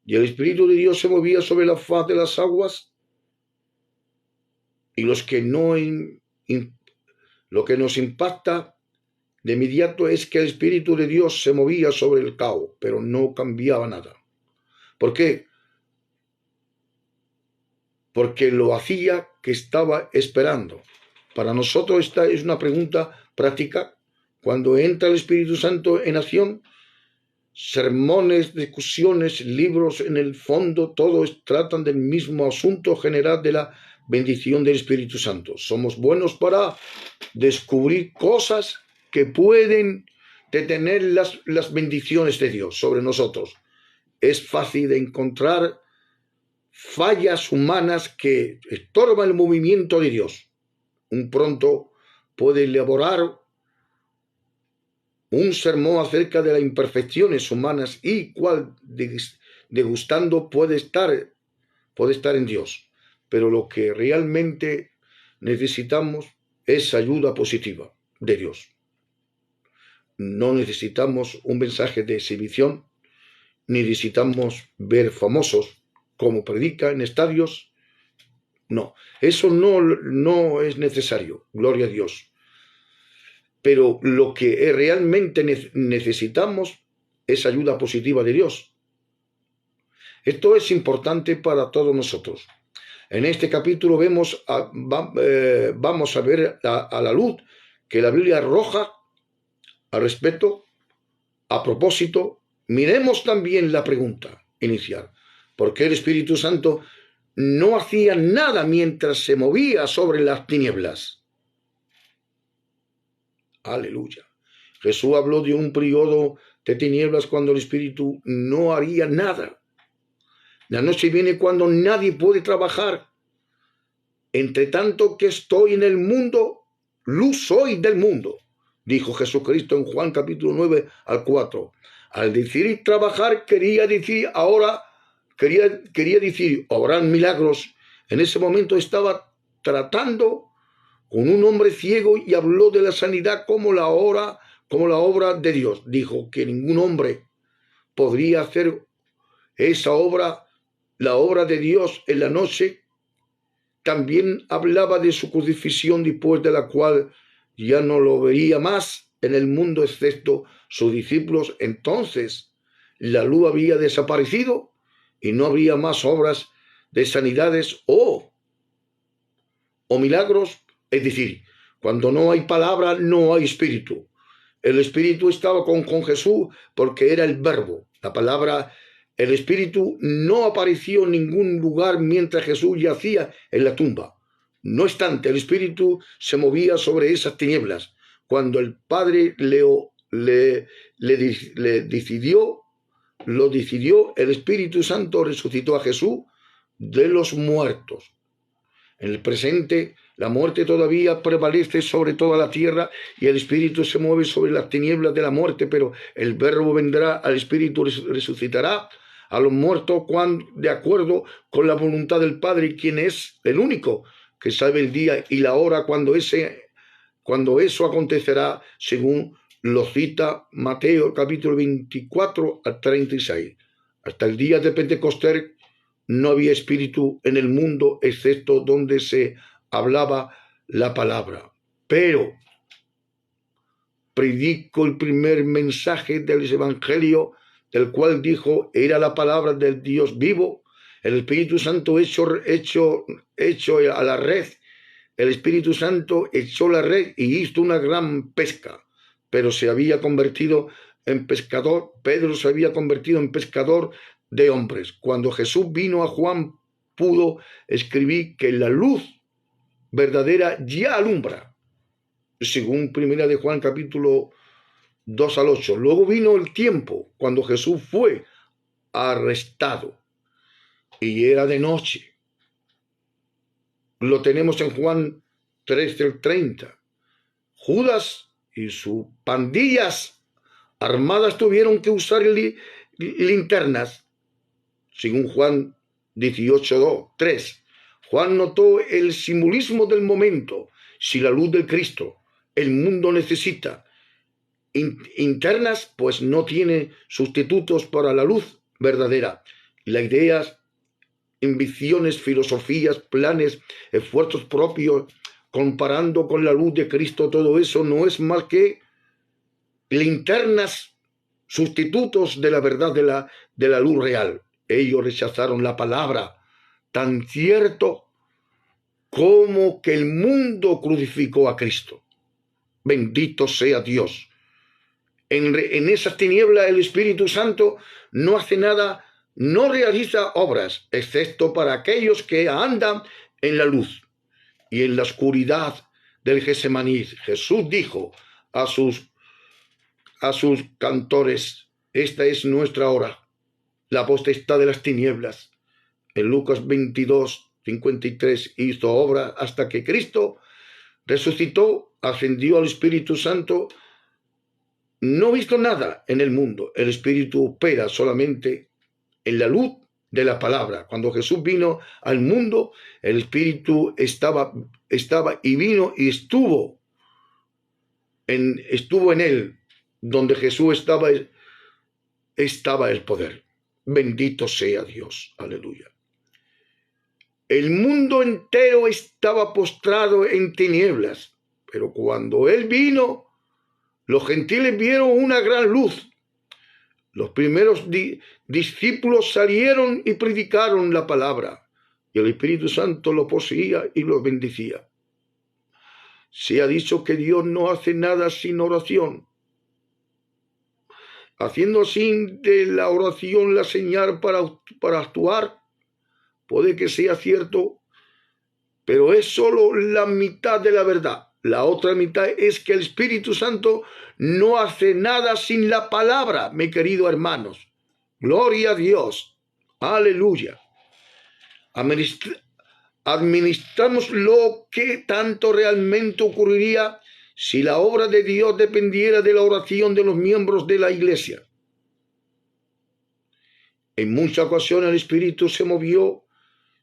y el Espíritu de Dios se movía sobre la faz de las aguas. Y lo que nos impacta de inmediato es que el Espíritu de Dios se movía sobre el caos, pero no cambiaba nada. ¿Por qué? Porque lo hacía que estaba esperando. Para nosotros esta es una pregunta práctica. Cuando entra el Espíritu Santo en acción, sermones, discusiones, libros, en el fondo todos tratan del mismo asunto general de la bendición del Espíritu Santo. Somos buenos para descubrir cosas que pueden detener las bendiciones de Dios sobre nosotros. Es fácil de encontrar fallas humanas que estorban el movimiento de Dios. Un pronto puede elaborar un sermón acerca de las imperfecciones humanas y cuál degustando puede estar en Dios. Pero lo que realmente necesitamos es ayuda positiva de Dios. No necesitamos un mensaje de exhibición, ni necesitamos ver famosos como predica en estadios. No, eso no es necesario, gloria a Dios. Pero lo que realmente necesitamos es ayuda positiva de Dios. Esto es importante para todos nosotros. En este capítulo vamos a ver a la luz que la Biblia arroja al respecto. A propósito, miremos también la pregunta inicial: ¿por qué el Espíritu Santo no hacía nada mientras se movía sobre las tinieblas? Aleluya. Jesús habló de un periodo de tinieblas cuando el Espíritu no haría nada. La noche viene cuando nadie puede trabajar. Entre tanto que estoy en el mundo, luz soy del mundo, dijo Jesucristo en Juan capítulo 9 al 4. Al decir trabajar quería decir obrar milagros. En ese momento estaba tratando con un hombre ciego y habló de la sanidad como la obra de Dios. Dijo que ningún hombre podría hacer esa obra, la obra de Dios en la noche. También hablaba de su crucifixión, después de la cual ya no lo vería más en el mundo excepto sus discípulos. Entonces la luz había desaparecido y no habría más obras de sanidades o milagros. Es decir, cuando no hay palabra, no hay espíritu. El espíritu estaba con Jesús porque era el verbo. La palabra, el espíritu no apareció en ningún lugar mientras Jesús yacía en la tumba. No obstante, el espíritu se movía sobre esas tinieblas. Cuando el Padre lo decidió, el Espíritu Santo resucitó a Jesús de los muertos. En el presente, la muerte todavía prevalece sobre toda la tierra y el Espíritu se mueve sobre las tinieblas de la muerte, pero el Verbo vendrá, al Espíritu resucitará a los muertos de acuerdo con la voluntad del Padre, quien es el único que sabe el día y la hora cuando eso acontecerá, según lo cita Mateo capítulo 24 al 36. Hasta el día de Pentecostés no había espíritu en el mundo excepto donde se hablaba la palabra. Pero predico el primer mensaje del Evangelio, del cual dijo era la palabra del Dios vivo. El Espíritu Santo hecho a la red. El Espíritu Santo echó la red y hizo una gran pesca, pero se había convertido en pescador. Pedro se había convertido en pescador de hombres. Cuando Jesús vino a Juan, pudo escribir que la luz verdadera ya alumbra, según primera de Juan capítulo 2 al 8. Luego vino el tiempo cuando Jesús fue arrestado y era de noche. Lo tenemos en Juan 13 al 30. Judas y sus pandillas armadas tuvieron que usar linternas, según Juan 18:3. Juan notó el simbolismo del momento. Si la luz del Cristo el mundo necesita internas, pues no tiene sustitutos para la luz verdadera. Las ideas, ambiciones, filosofías, planes, esfuerzos propios, comparando con la luz de Cristo, todo eso no es más que linternas, sustitutos de la verdad de la luz real. Ellos rechazaron la palabra, tan cierto como que el mundo crucificó a Cristo. Bendito sea Dios. En esas tinieblas el Espíritu Santo no hace nada, no realiza obras, excepto para aquellos que andan en la luz. Y en la oscuridad del Getsemaní, Jesús dijo a sus cantores: esta es nuestra hora, la potestad de las tinieblas. En Lucas 22:53 hizo obra hasta que Cristo resucitó, ascendió al Espíritu Santo. No he visto nada en el mundo. El Espíritu opera solamente en la luz de la palabra. Cuando Jesús vino al mundo, el Espíritu estaba y vino y estuvo en él. Donde Jesús estaba el poder. Bendito sea Dios. Aleluya. El mundo entero estaba postrado en tinieblas, pero cuando Él vino, los gentiles vieron una gran luz. Los primeros discípulos salieron y predicaron la palabra, y el Espíritu Santo lo poseía y lo bendecía. Se ha dicho que Dios no hace nada sin oración, haciendo así de la oración la señal para actuar. Puede que sea cierto, pero es solo la mitad de la verdad. La otra mitad es que el Espíritu Santo no hace nada sin la palabra, mis queridos hermanos. Gloria a Dios. Aleluya. Administramos lo que tanto realmente ocurriría si la obra de Dios dependiera de la oración de los miembros de la iglesia. En muchas ocasiones el Espíritu se movió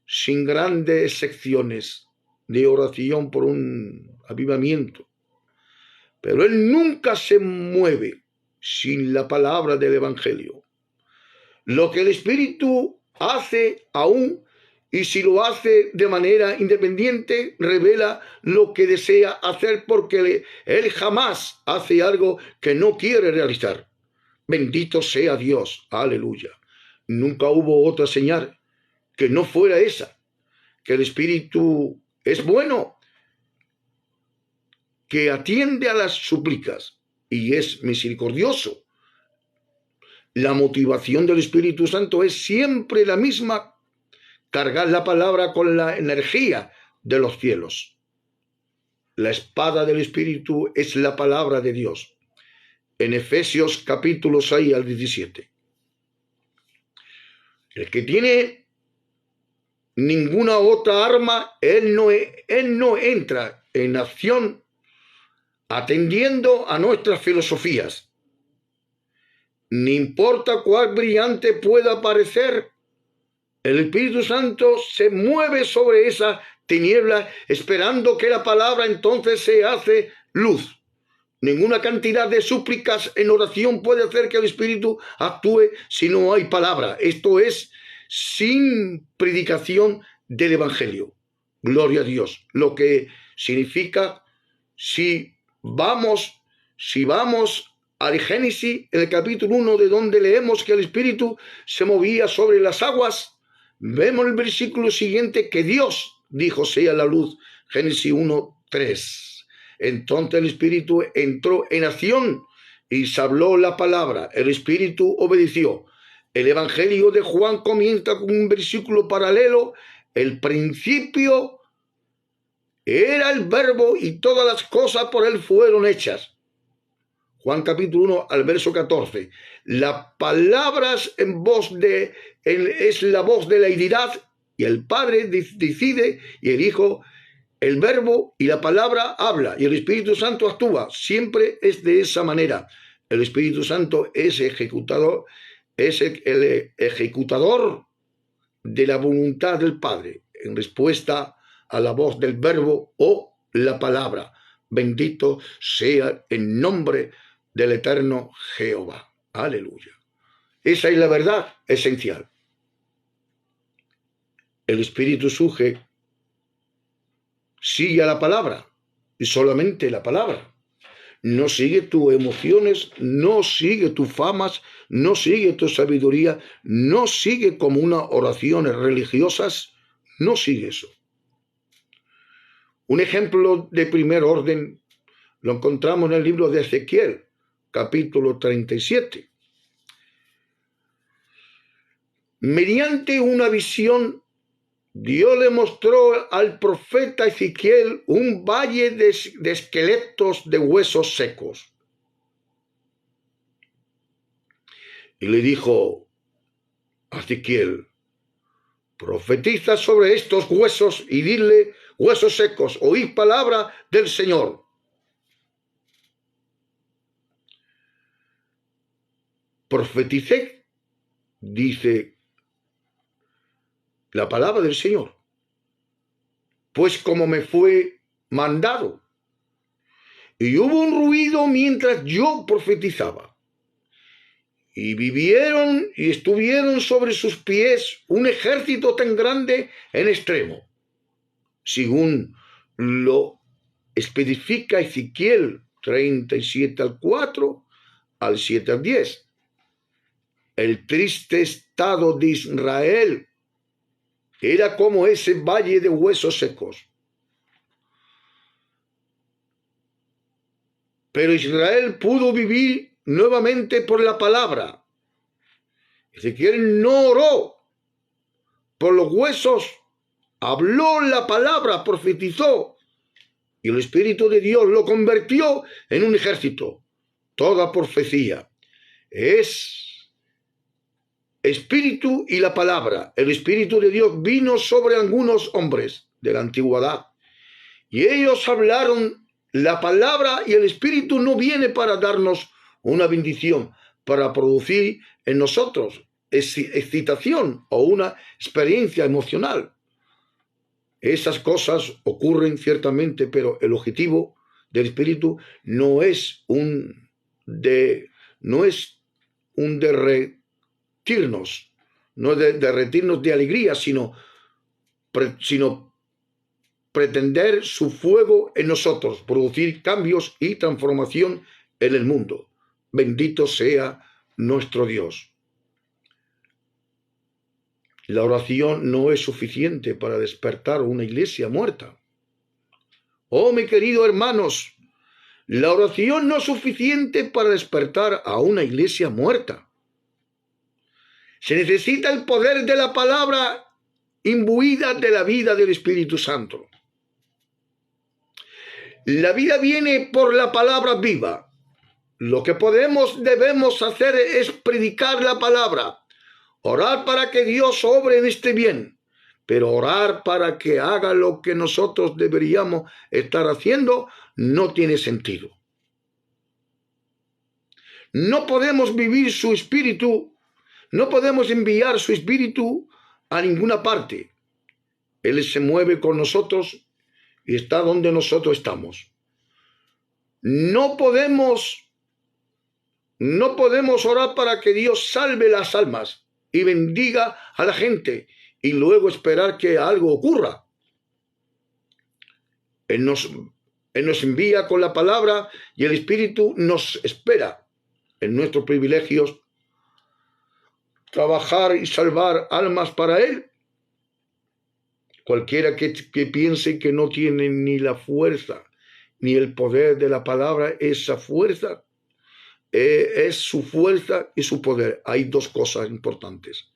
sin grandes excepciones de oración por un avivamiento. Pero Él nunca se mueve sin la palabra del Evangelio. Lo que el Espíritu hace aún, y si lo hace de manera independiente, revela lo que desea hacer, porque Él jamás hace algo que no quiere realizar. Bendito sea Dios. Aleluya. Nunca hubo otra señal que no fuera esa, que el Espíritu es bueno, que atiende a las súplicas y es misericordioso. La motivación del Espíritu Santo es siempre la misma: cargar la palabra con la energía de los cielos. La espada del Espíritu es la palabra de Dios. En Efesios capítulo 6 al 17. El que tiene ninguna otra arma, él no entra en acción atendiendo a nuestras filosofías. Ni importa cuál brillante pueda parecer, el Espíritu Santo se mueve sobre esa tiniebla esperando que la palabra entonces se hace luz. Ninguna cantidad de súplicas en oración puede hacer que el Espíritu actúe si no hay palabra. Esto es sin predicación del Evangelio. Gloria a Dios. Lo que significa, si vamos al Génesis, en el capítulo 1, de donde leemos que el Espíritu se movía sobre las aguas, vemos el versículo siguiente que Dios dijo: sea la luz. Génesis 1:3. Entonces el Espíritu entró en acción y se habló la palabra. El Espíritu obedeció. El Evangelio de Juan comienza con un versículo paralelo: el principio era el Verbo y todas las cosas por él fueron hechas. Juan capítulo 1 al verso 14. Las palabras es la voz de la deidad, y el Padre decide y el Hijo El Verbo y la palabra habla y el Espíritu Santo actúa. Siempre es de esa manera. El Espíritu Santo es ejecutador, es el ejecutador de la voluntad del Padre en respuesta a la voz del Verbo o la palabra. Bendito sea el nombre del eterno Jehová. Aleluya. Esa es la verdad esencial. El Espíritu sigue a la palabra y solamente la palabra. No sigue tus emociones, no sigue tus famas, no sigue tu sabiduría, no sigue como unas oraciones religiosas, no sigue eso. Un ejemplo de primer orden lo encontramos en el libro de Ezequiel, capítulo 37. Mediante una visión, Dios le mostró al profeta Ezequiel un valle de esqueletos de huesos secos. Y le dijo a Ezequiel: profetiza sobre estos huesos y dile: huesos secos, oíd palabra del Señor. Profeticé, dice la palabra del Señor, pues como me fue mandado. Y hubo un ruido mientras yo profetizaba. Y vivieron y estuvieron sobre sus pies un ejército tan grande en extremo, según lo especifica Ezequiel 37 al 4 al 7 al 10. El triste estado de Israel era como ese valle de huesos secos. Pero Israel pudo vivir nuevamente por la palabra. Ezequiel no oró por los huesos, habló la palabra, profetizó, y el Espíritu de Dios lo convirtió en un ejército. Toda profecía es espíritu y la palabra. El Espíritu de Dios vino sobre algunos hombres de la antigüedad y ellos hablaron la palabra, y el Espíritu no viene para darnos una bendición, para producir en nosotros excitación o una experiencia emocional. Esas cosas ocurren ciertamente, pero el objetivo del Espíritu no es un derretirnos, no es derretirnos de alegría, sino pretender su fuego en nosotros, producir cambios y transformación en el mundo. Bendito sea nuestro Dios. La oración no es suficiente para despertar una iglesia muerta. Oh, mis queridos hermanos, la oración no es suficiente para despertar a una iglesia muerta. Se necesita el poder de la palabra imbuida de la vida del Espíritu Santo. La vida viene por la palabra viva. Lo que debemos hacer es predicar la palabra, orar para que Dios obre en este bien, pero orar para que haga lo que nosotros deberíamos estar haciendo no tiene sentido. No podemos vivir su espíritu, no podemos enviar su espíritu a ninguna parte. Él se mueve con nosotros y está donde nosotros estamos. No podemos orar para que Dios salve las almas y bendiga a la gente y luego esperar que algo ocurra. Él nos envía con la palabra y el Espíritu nos espera en nuestros privilegios trabajar y salvar almas para Él. Cualquiera que piense que no tiene ni la fuerza ni el poder de la palabra, esa fuerza es su fuerza y su poder. Hay dos cosas importantes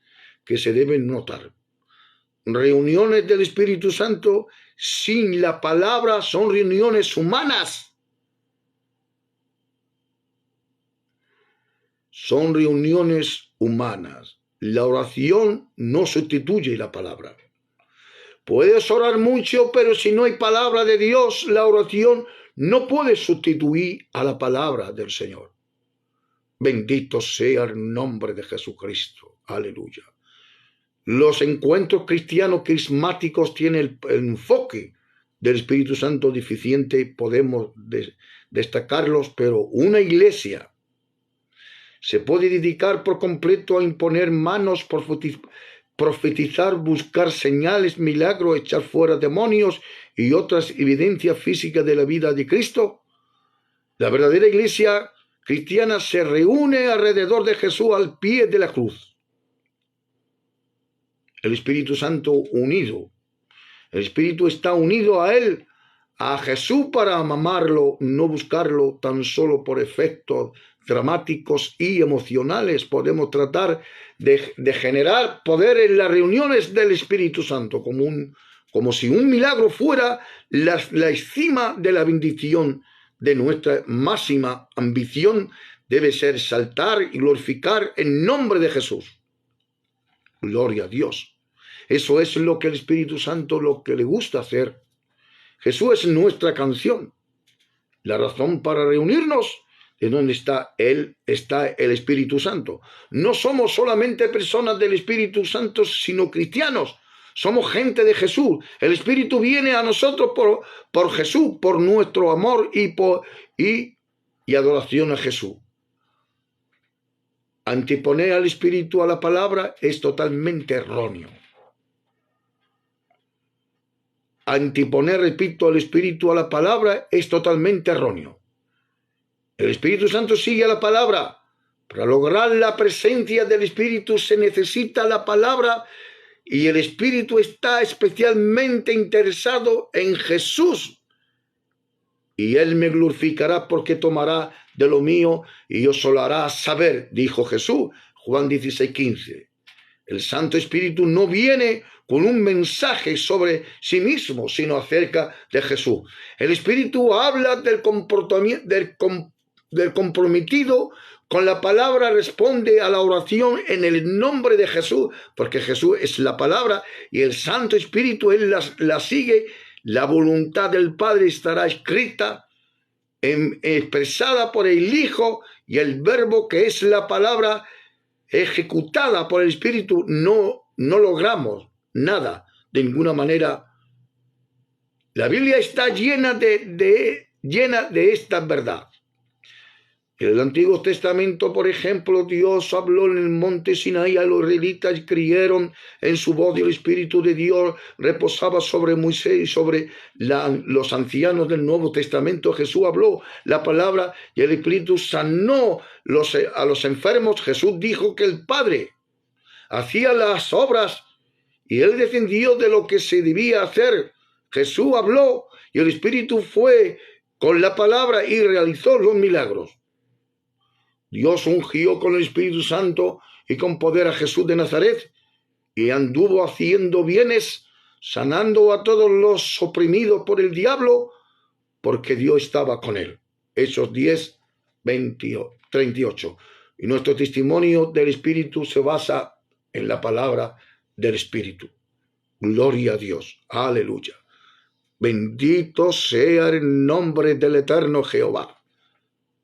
que se deben notar. Reuniones del Espíritu Santo sin la palabra son reuniones humanas. Son reuniones humanas. La oración no sustituye la palabra. Puedes orar mucho, pero si no hay palabra de Dios, la oración no puede sustituir a la palabra del Señor. Bendito sea el nombre de Jesucristo. Aleluya. Los encuentros cristianos carismáticos tienen el enfoque del Espíritu Santo deficiente, podemos destacarlos, pero una iglesia se puede dedicar por completo a imponer manos, profetizar, buscar señales, milagros, echar fuera demonios y otras evidencias físicas de la vida de Cristo. La verdadera iglesia cristiana se reúne alrededor de Jesús al pie de la cruz. El Espíritu Santo unido. El Espíritu está unido a Él, a Jesús, para amarlo, no buscarlo tan solo por efectos dramáticos y emocionales. Podemos tratar de generar poder en las reuniones del Espíritu Santo, como si un milagro fuera la cima de la bendición. De nuestra máxima ambición debe ser saltar y glorificar el nombre de Jesús. Gloria a Dios. Eso es lo que el Espíritu Santo, lo que le gusta hacer. Jesús es nuestra canción. La razón para reunirnos, de donde está Él, está el Espíritu Santo. No somos solamente personas del Espíritu Santo, sino cristianos. Somos gente de Jesús. El Espíritu viene a nosotros por Jesús, por nuestro amor y adoración a Jesús. Anteponer al Espíritu a la palabra es totalmente erróneo. Anteponer, repito, al Espíritu a la palabra es totalmente erróneo. El Espíritu Santo sigue a la palabra. Para lograr la presencia del Espíritu se necesita la palabra, y el Espíritu está especialmente interesado en Jesús. Y Él me glorificará porque tomará de lo mío y os lo hará saber, dijo Jesús, Juan 16:15. El Santo Espíritu no viene con un mensaje sobre sí mismo, sino acerca de Jesús. El Espíritu habla del comportamiento, del comprometido con la palabra, responde a la oración en el nombre de Jesús, porque Jesús es la palabra y el Santo Espíritu, Él la sigue. La voluntad del Padre estará escrita, expresada por el Hijo, y el Verbo, que es la palabra ejecutada por el Espíritu. No logramos nada de ninguna manera. La Biblia está llena de esta verdad. En el Antiguo Testamento, por ejemplo, Dios habló en el monte Sinaí a los israelitas, creyeron en su voz, y el Espíritu de Dios reposaba sobre Moisés y sobre los ancianos del Nuevo Testamento. Jesús habló la palabra y el Espíritu sanó a los enfermos. Jesús dijo que el Padre hacía las obras y Él descendió de lo que se debía hacer. Jesús habló y el Espíritu fue con la palabra y realizó los milagros. Dios ungió con el Espíritu Santo y con poder a Jesús de Nazaret, y anduvo haciendo bienes, sanando a todos los oprimidos por el diablo, porque Dios estaba con él. Hechos 10:38. Y nuestro testimonio del Espíritu se basa en la palabra del Espíritu. Gloria a Dios. Aleluya. Bendito sea el nombre del eterno Jehová.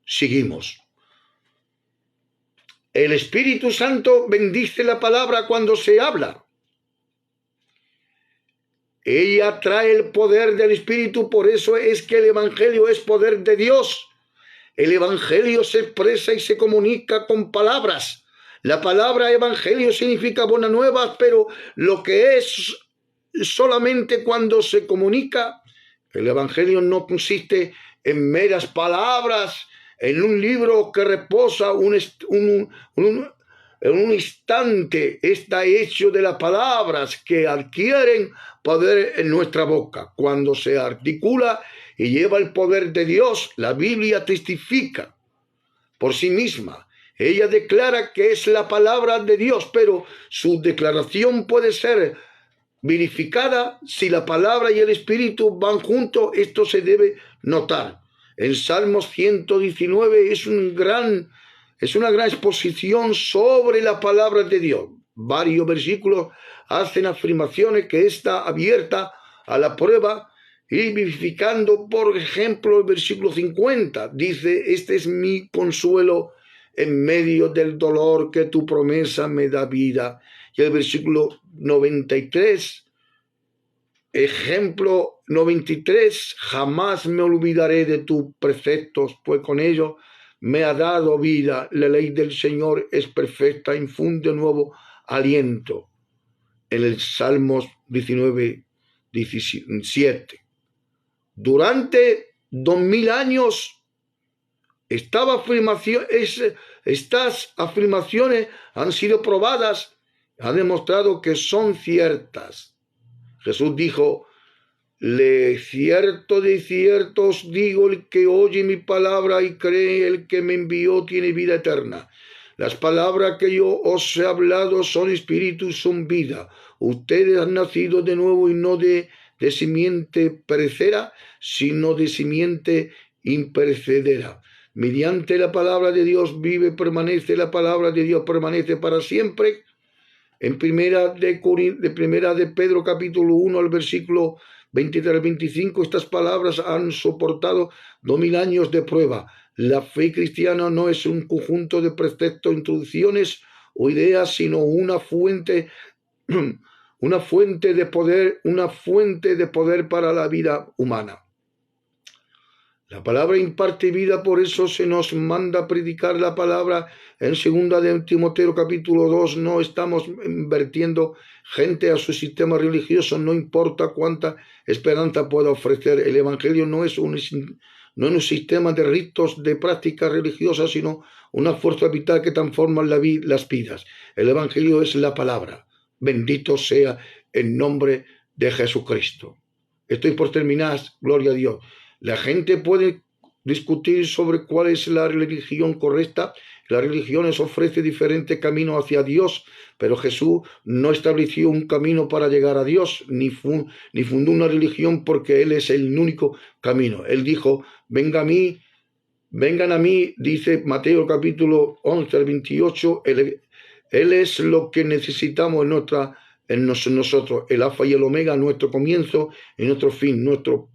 Seguimos. El Espíritu Santo bendice la palabra cuando se habla. Ella trae el poder del Espíritu, por eso es que el Evangelio es poder de Dios. El Evangelio se expresa y se comunica con palabras. La palabra Evangelio significa buenas nuevas, pero lo que es solamente cuando se comunica, el Evangelio no consiste en meras palabras, en un libro que reposa en un instante. Está hecho de las palabras que adquieren poder en nuestra boca. Cuando se articula y lleva el poder de Dios, la Biblia testifica por sí misma. Ella declara que es la palabra de Dios, pero su declaración puede ser verificada si la palabra y el Espíritu van juntos. Esto se debe notar. En Salmos 119 es una gran exposición sobre la palabra de Dios. varios versículos hacen afirmaciones que está abierta a la prueba y vivificando, por ejemplo, el versículo 50 dice: este es mi consuelo en medio del dolor, que tu promesa me da vida. Y el versículo 93, ejemplo 93, jamás me olvidaré de tus preceptos, pues con ellos me ha dado vida. La ley del Señor es perfecta, infunde nuevo aliento. En el Salmos 19, 17. Durante 2000 años, estas afirmaciones han sido probadas, han demostrado que son ciertas. Jesús dijo: de cierto os digo, el que oye mi palabra y cree el que me envió tiene vida eterna. Las palabras que yo os he hablado son espíritu y son vida. Ustedes han nacido de nuevo, y no de simiente perecedera, sino de simiente imperecedera. Mediante la palabra de Dios vive, permanece, la palabra de Dios permanece para siempre. En primera de Pedro capítulo 1 al versículo 23 al 25, estas palabras han soportado 2000 años de prueba. La fe cristiana no es un conjunto de preceptos, introducciones o ideas, sino una fuente de poder para la vida humana. La palabra imparte vida, por eso se nos manda a predicar la palabra. En 2 de Timoteo capítulo 2, no estamos invirtiendo gente a su sistema religioso, no importa cuánta esperanza pueda ofrecer. El Evangelio no es un sistema de ritos, de prácticas religiosas, sino una fuerza vital que transforma las vidas. El Evangelio es la palabra. Bendito sea el nombre de Jesucristo. Estoy por terminar, gloria a Dios. La gente puede discutir sobre cuál es la religión correcta. Las religiones ofrecen diferentes caminos hacia Dios, pero Jesús no estableció un camino para llegar a Dios, ni fundó una religión, porque Él es el único camino. Él dijo: vengan a mí, dice Mateo capítulo 11 al 28, Él es lo que necesitamos en nosotros, el alfa y el omega, nuestro comienzo y nuestro fin, nuestro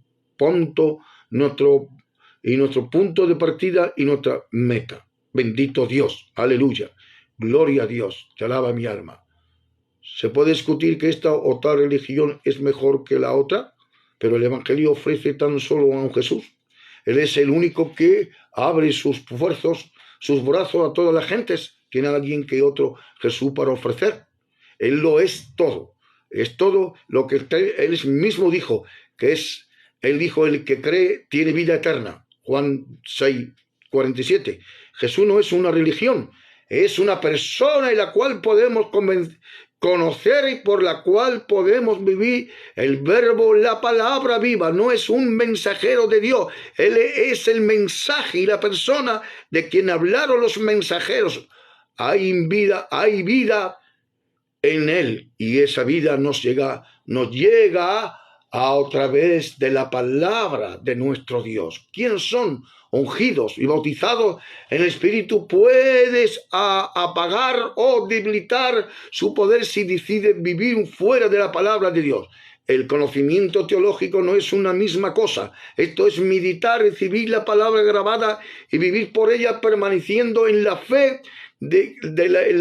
punto de partida y nuestra meta. Bendito Dios, aleluya, gloria a Dios, te alaba mi alma. Se puede discutir que esta o tal religión es mejor que la otra, pero el Evangelio ofrece tan solo a un Jesús. Él es el único que abre sus brazos a todas las gentes. Tiene a alguien que otro Jesús para ofrecer. Él lo es todo. Es todo lo que Él mismo dijo, Él dijo: el que cree tiene vida eterna. Juan 6, 47. Jesús no es una religión, es una persona en la cual podemos conocer y por la cual podemos vivir. El verbo, la palabra viva, no es un mensajero de Dios. Él es el mensaje y la persona de quien hablaron los mensajeros. Hay vida en Él, y esa vida nos llega a través de la palabra de nuestro Dios. ¿Quiénes son ungidos y bautizados en el Espíritu? Puedes apagar o debilitar su poder si decides vivir fuera de la palabra de Dios. El conocimiento teológico no es una misma cosa. Esto es meditar, recibir la palabra grabada y vivir por ella, permaneciendo en la fe, en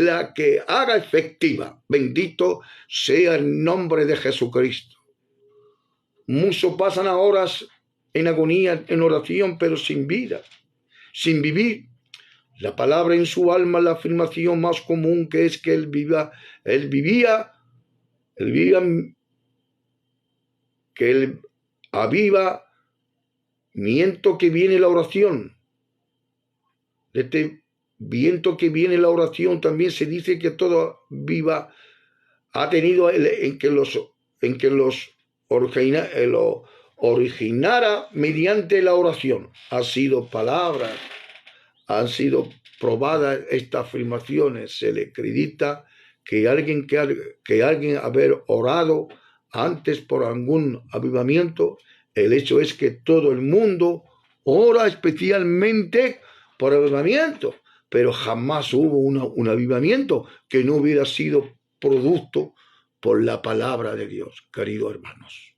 la que haga efectiva. Bendito sea el nombre de Jesucristo. Muchos pasan a horas en agonía, en oración, pero sin vida, sin vivir. La palabra en su alma, la afirmación más común que es que él vivía, que él aviva, miento que viene la oración. De este viento que viene la oración también se dice que todo viva ha tenido en que los originara mediante la oración. Ha sido palabras, han sido probadas estas afirmaciones. Se le acredita que alguien haber orado antes por algún avivamiento. El hecho es que todo el mundo ora especialmente por avivamiento, pero jamás hubo un avivamiento que no hubiera sido producto por la palabra de Dios, queridos hermanos.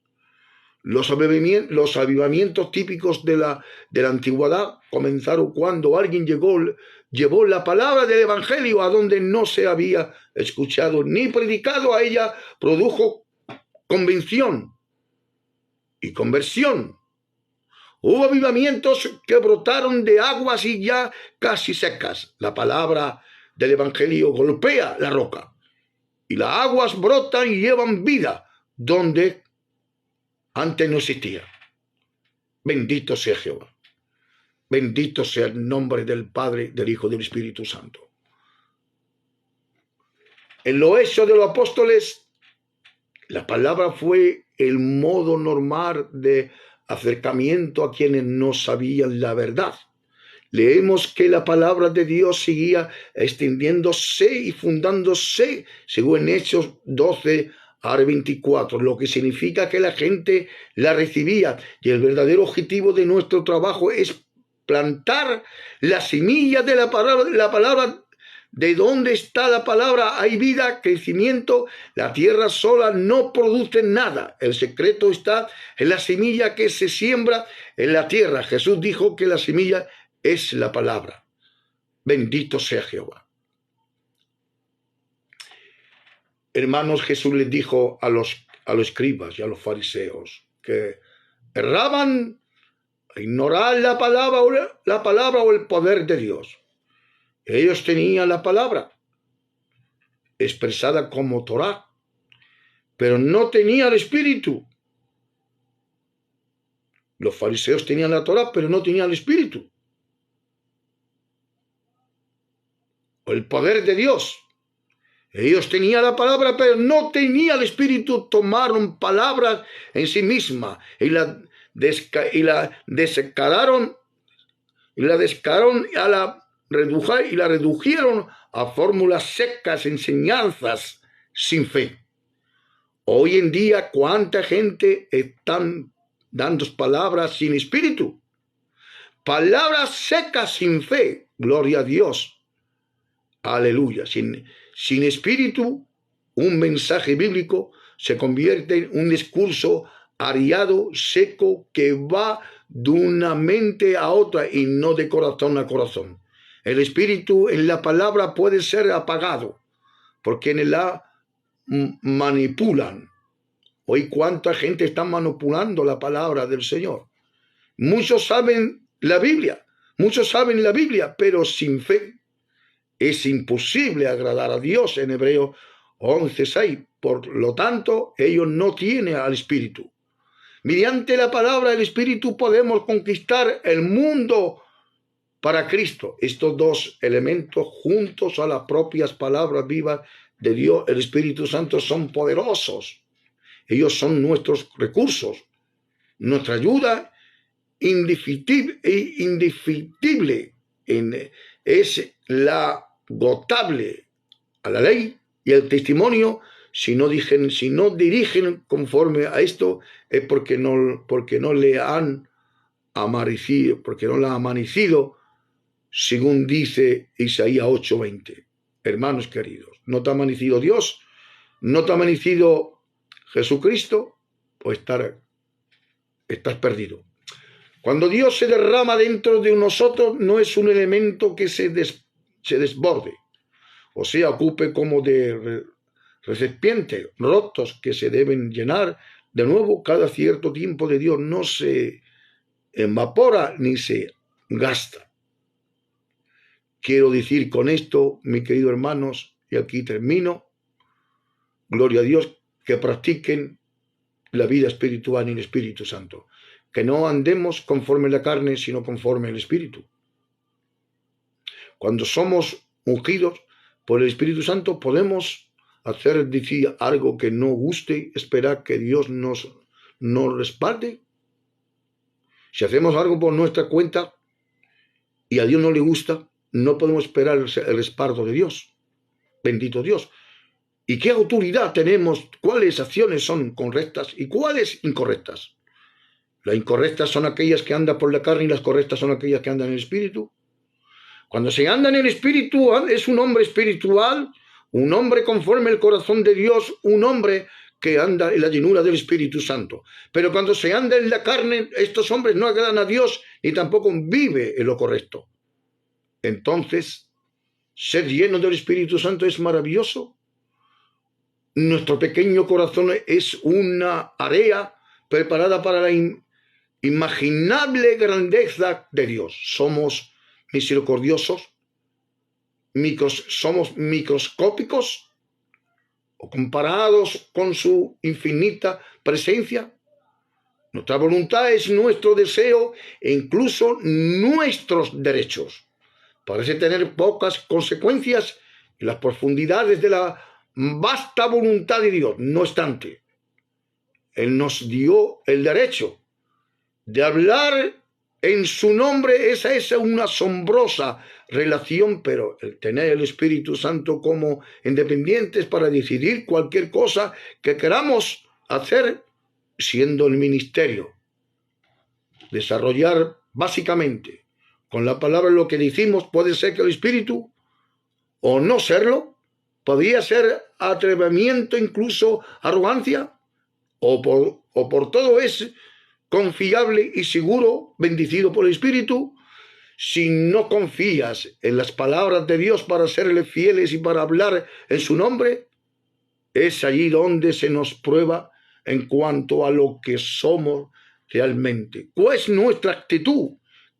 Los avivamientos típicos de la antigüedad comenzaron cuando alguien llevó la palabra del evangelio a donde no se había escuchado ni predicado. A ella produjo convicción y conversión. Hubo avivamientos que brotaron de aguas y ya casi secas. La palabra del evangelio golpea la roca y las aguas brotan y llevan vida donde antes no existía. Bendito sea Jehová. Bendito sea el nombre del Padre, del Hijo y del Espíritu Santo. En los Hechos de los Apóstoles, la palabra fue el modo normal de acercamiento a quienes no sabían la verdad. Leemos que la palabra de Dios seguía extendiéndose y fundándose, según Hechos 12 a 24, lo que significa que la gente la recibía. Y el verdadero objetivo de nuestro trabajo es plantar la semilla de la palabra. De dónde está la palabra hay vida, crecimiento. La tierra sola no produce nada. El secreto está en la semilla que se siembra en la tierra. Jesús dijo que la semilla es la palabra. Bendito sea Jehová. Hermanos, Jesús les dijo a los escribas y a los fariseos que erraban a ignorar la palabra o el poder de Dios. Ellos tenían la palabra expresada como Torá, pero no tenían el Espíritu. Los fariseos tenían la Torá, pero no tenían el Espíritu. O el poder de Dios. Ellos tenían la palabra, pero no tenían el Espíritu. Tomaron palabras en sí misma y la descararon y la redujeron a fórmulas secas, enseñanzas sin fe. Hoy en día, ¿cuánta gente están dando palabras sin espíritu? Palabras secas sin fe. Gloria a Dios. Aleluya. Sin espíritu, un mensaje bíblico se convierte en un discurso ariado, seco, que va de una mente a otra y no de corazón a corazón. El espíritu en la palabra puede ser apagado porque la manipulan. Hoy cuánta gente está manipulando la palabra del Señor. Muchos saben la Biblia, pero sin fe es imposible agradar a Dios en Hebreos 11:6. Por lo tanto, ellos no tienen al Espíritu. Mediante la palabra del Espíritu podemos conquistar el mundo para Cristo. Estos dos elementos, juntos a las propias palabras vivas de Dios, el Espíritu Santo, son poderosos. Ellos son nuestros recursos, nuestra ayuda indefectible. Es la agotable a la ley y el testimonio. Si no dirigen conforme a esto, es porque no le han amanecido, según dice Isaías 8:20. Hermanos queridos, ¿no te ha amanecido Dios? ¿No te ha amanecido Jesucristo? Pues estás perdido. Cuando Dios se derrama dentro de nosotros, no es un elemento que se desborde, o sea, ocupe como de recipientes rotos que se deben llenar de nuevo cada cierto tiempo. De Dios no se evapora ni se gasta. Quiero decir con esto, mis queridos hermanos, y aquí termino, gloria a Dios, que practiquen la vida espiritual en el Espíritu Santo, que no andemos conforme la carne, sino conforme el Espíritu. Cuando somos ungidos por el Espíritu Santo, podemos decir algo que no guste, esperar que Dios nos respalde. Si hacemos algo por nuestra cuenta y a Dios no le gusta, no podemos esperar el respaldo de Dios. Bendito Dios. ¿Y qué autoridad tenemos? ¿Cuáles acciones son correctas y cuáles incorrectas? Las incorrectas son aquellas que andan por la carne y las correctas son aquellas que andan en el Espíritu. Cuando se anda en el Espíritu, es un hombre espiritual, un hombre conforme al corazón de Dios, un hombre que anda en la llenura del Espíritu Santo. Pero cuando se anda en la carne, estos hombres no agradan a Dios ni tampoco vive en lo correcto. Entonces, ser lleno del Espíritu Santo es maravilloso. Nuestro pequeño corazón es una área preparada para la imaginable grandeza de Dios. Somos misericordiosos, somos microscópicos, o comparados con su infinita presencia. Nuestra voluntad es nuestro deseo e incluso nuestros derechos. Parece tener pocas consecuencias en las profundidades de la vasta voluntad de Dios. No obstante, Él nos dio el derecho de hablar en su nombre. Esa es una asombrosa relación, pero el tener el Espíritu Santo como independientes para decidir cualquier cosa que queramos hacer, siendo el ministerio, desarrollar básicamente con la palabra lo que decimos, puede ser que el Espíritu, o no serlo, podría ser atrevimiento, incluso arrogancia, o por todo es confiable y seguro, bendecido por el Espíritu. Si no confías en las palabras de Dios para serle fieles y para hablar en su nombre, es allí donde se nos prueba en cuanto a lo que somos realmente. ¿Cuál es nuestra actitud,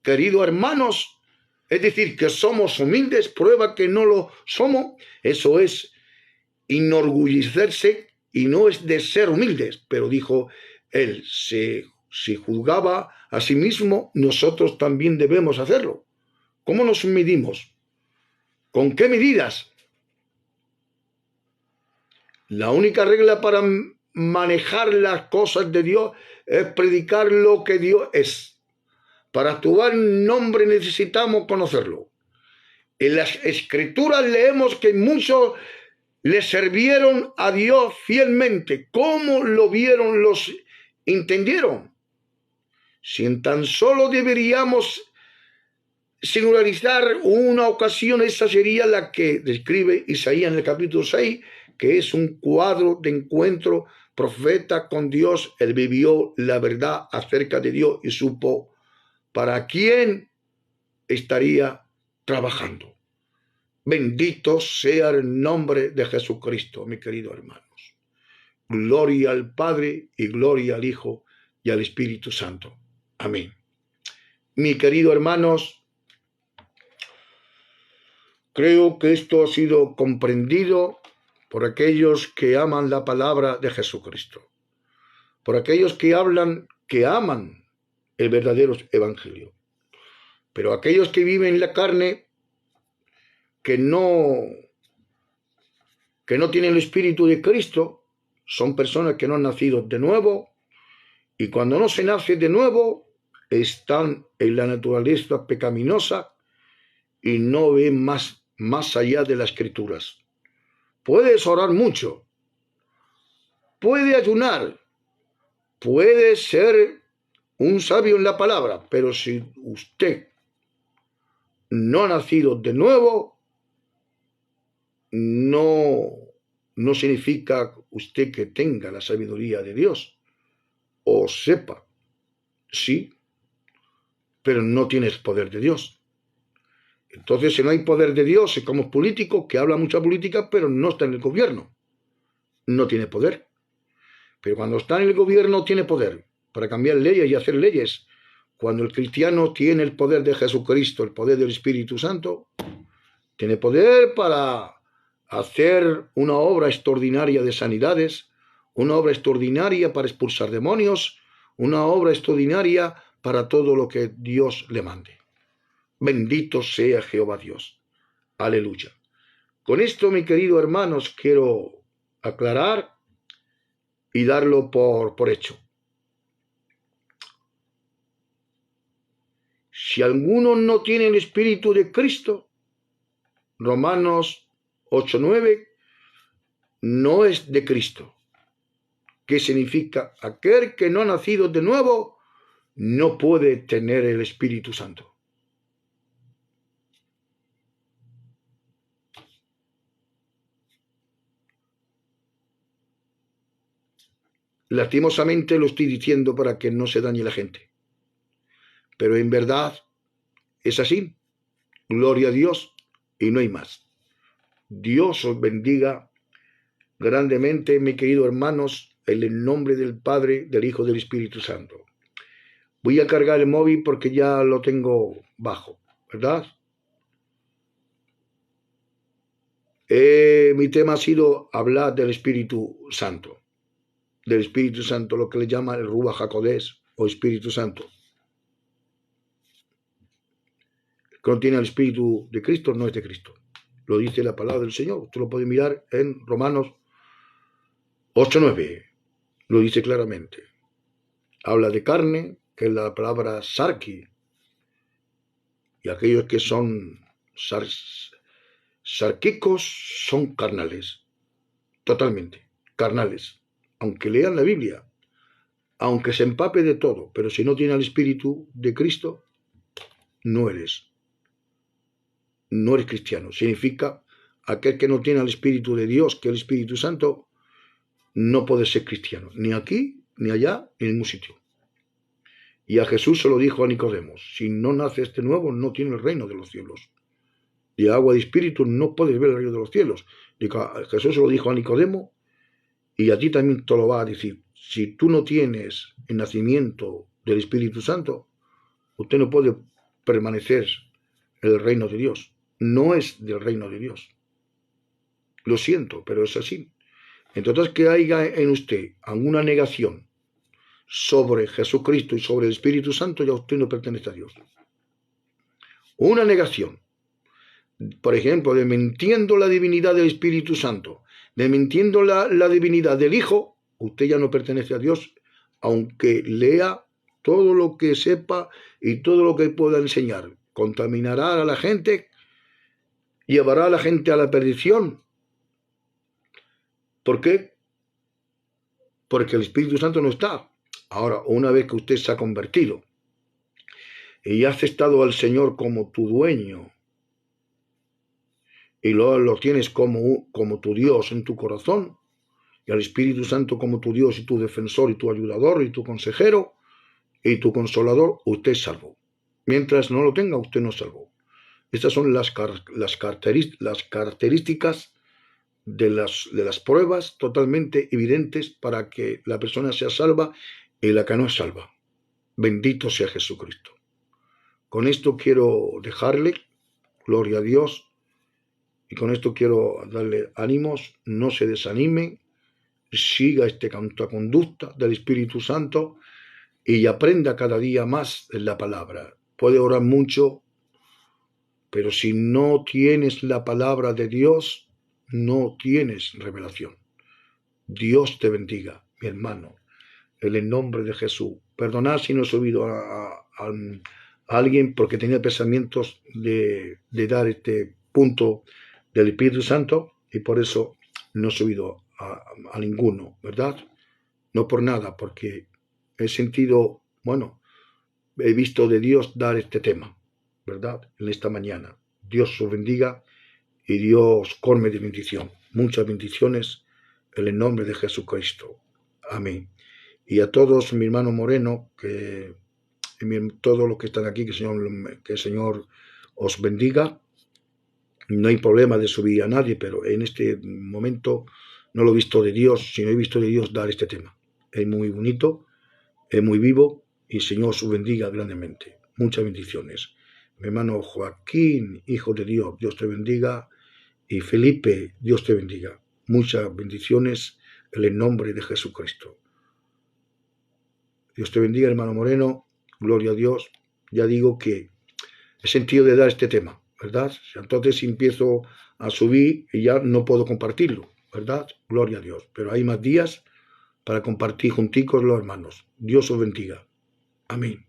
queridos hermanos? Es decir, que somos humildes, prueba que no lo somos. Eso es enorgullecerse y no es de ser humildes. Pero dijo él, si juzgaba a sí mismo, nosotros también debemos hacerlo. ¿Cómo nos medimos? ¿Con qué medidas? La única regla para manejar las cosas de Dios es predicar lo que Dios es. Para actuar en nombre necesitamos conocerlo. En las Escrituras leemos que muchos le sirvieron a Dios fielmente. ¿Cómo lo vieron? ¿Los entendieron? Si en tan solo deberíamos singularizar una ocasión, esa sería la que describe Isaías en el capítulo 6, que es un cuadro de encuentro profeta con Dios. Él vivió la verdad acerca de Dios y supo para quién estaría trabajando. Bendito sea el nombre de Jesucristo, mis queridos hermanos. Gloria al Padre y gloria al Hijo y al Espíritu Santo. Amén. Mis queridos hermanos, creo que esto ha sido comprendido por aquellos que aman la palabra de Jesucristo, por aquellos que aman el verdadero evangelio. Pero aquellos que viven en la carne, que no tienen el Espíritu de Cristo, son personas que no han nacido de nuevo, y cuando no se nace de nuevo, están en la naturaleza pecaminosa y no ven más allá de las Escrituras. Puedes orar mucho, puede ayunar, puede ser un sabio en la palabra, pero si usted no ha nacido de nuevo, no significa usted que tenga la sabiduría de Dios o sepa, sí, pero no tiene el poder de Dios. Entonces, si no hay poder de Dios, es como político que habla mucha política, pero no está en el gobierno. No tiene poder. Pero cuando está en el gobierno, tiene poder para cambiar leyes y hacer leyes. Cuando el cristiano tiene el poder de Jesucristo, el poder del Espíritu Santo, tiene poder para hacer una obra extraordinaria de sanidades, una obra extraordinaria para expulsar demonios, una obra extraordinaria para todo lo que Dios le mande. Bendito sea Jehová Dios. Aleluya. Con esto, mis queridos hermanos, quiero aclarar y darlo por hecho. Si alguno no tiene el Espíritu de Cristo, Romanos 8:9, no es de Cristo. ¿Qué significa? Aquel que no ha nacido de nuevo no puede tener el Espíritu Santo. Lastimosamente lo estoy diciendo para que no se dañe la gente. Pero en verdad es así. Gloria a Dios y no hay más. Dios os bendiga grandemente, mis queridos hermanos, en el nombre del Padre, del Hijo y del Espíritu Santo. Voy a cargar el móvil porque ya lo tengo bajo, ¿verdad? Mi tema ha sido hablar del Espíritu Santo. Del Espíritu Santo, lo que le llama el Ruach HaKodesh o Espíritu Santo. Contiene el Espíritu de Cristo, no es de Cristo. Lo dice la palabra del Señor. Usted lo puede mirar en Romanos 8:9. Lo dice claramente. Habla de carne, que es la palabra sarki. Y aquellos que son sarquicos son carnales. Totalmente. Carnales. Aunque lean la Biblia. Aunque se empape de todo. Pero si no tiene el Espíritu de Cristo, no eres cristiano. Significa aquel que no tiene el Espíritu de Dios, que es el Espíritu Santo, no puede ser cristiano. Ni aquí, ni allá, en ningún sitio. Y a Jesús se lo dijo a Nicodemo: si no naces de nuevo, no tiene el reino de los cielos. Y agua de espíritu no puedes ver el reino de los cielos. Jesús se lo dijo a Nicodemo y a ti también te lo va a decir. Si tú no tienes el nacimiento del Espíritu Santo, usted no puede permanecer en el reino de Dios. No es del reino de Dios. Lo siento, pero es así. Entonces, que haya en usted alguna negación sobre Jesucristo y sobre el Espíritu Santo, ya usted no pertenece a Dios. Una negación, por ejemplo, desmintiendo la divinidad del Espíritu Santo, desmintiendo la divinidad del Hijo, usted ya no pertenece a Dios, aunque lea todo lo que sepa y todo lo que pueda enseñar. Contaminará a la gente, llevará a la gente a la perdición. ¿Por qué? Porque el Espíritu Santo no está. Ahora, una vez que usted se ha convertido y ha aceptado al Señor como tu dueño y lo tienes como tu Dios en tu corazón, y al Espíritu Santo como tu Dios y tu defensor y tu ayudador y tu consejero y tu consolador, usted es salvo. Mientras no lo tenga, usted no es salvo. Estas son las características de las pruebas totalmente evidentes para que la persona sea salva y la que no es salva. Bendito sea Jesucristo. Con esto quiero dejarle, gloria a Dios, y con esto quiero darle ánimos, no se desanime, siga este conducta del Espíritu Santo y aprenda cada día más la palabra. Puede orar mucho, pero si no tienes la palabra de Dios, no tienes revelación. Dios te bendiga, mi hermano, en el nombre de Jesús. Perdonad si no he subido a alguien porque tenía pensamientos de dar este punto del Espíritu Santo y por eso no he subido a ninguno, ¿verdad? No por nada, porque he sentido, he visto de Dios dar este tema, ¿verdad? En esta mañana. Dios os bendiga y Dios colme de bendición. Muchas bendiciones en el nombre de Jesucristo. Amén. Y a todos, mi hermano Moreno, todos los que están aquí, que el Señor os bendiga. No hay problema de subir a nadie, pero en este momento no lo he visto de Dios, sino he visto de Dios dar este tema. Es muy bonito, es muy vivo y el Señor os bendiga grandemente. Muchas bendiciones. Mi hermano Joaquín, hijo de Dios, Dios te bendiga. Y Felipe, Dios te bendiga. Muchas bendiciones en el nombre de Jesucristo. Dios te bendiga, hermano Moreno. Gloria a Dios. Ya digo que he sentido de dar este tema, ¿verdad? Entonces empiezo a subir y ya no puedo compartirlo, ¿verdad? Gloria a Dios. Pero hay más días para compartir junticos los hermanos. Dios os bendiga. Amén.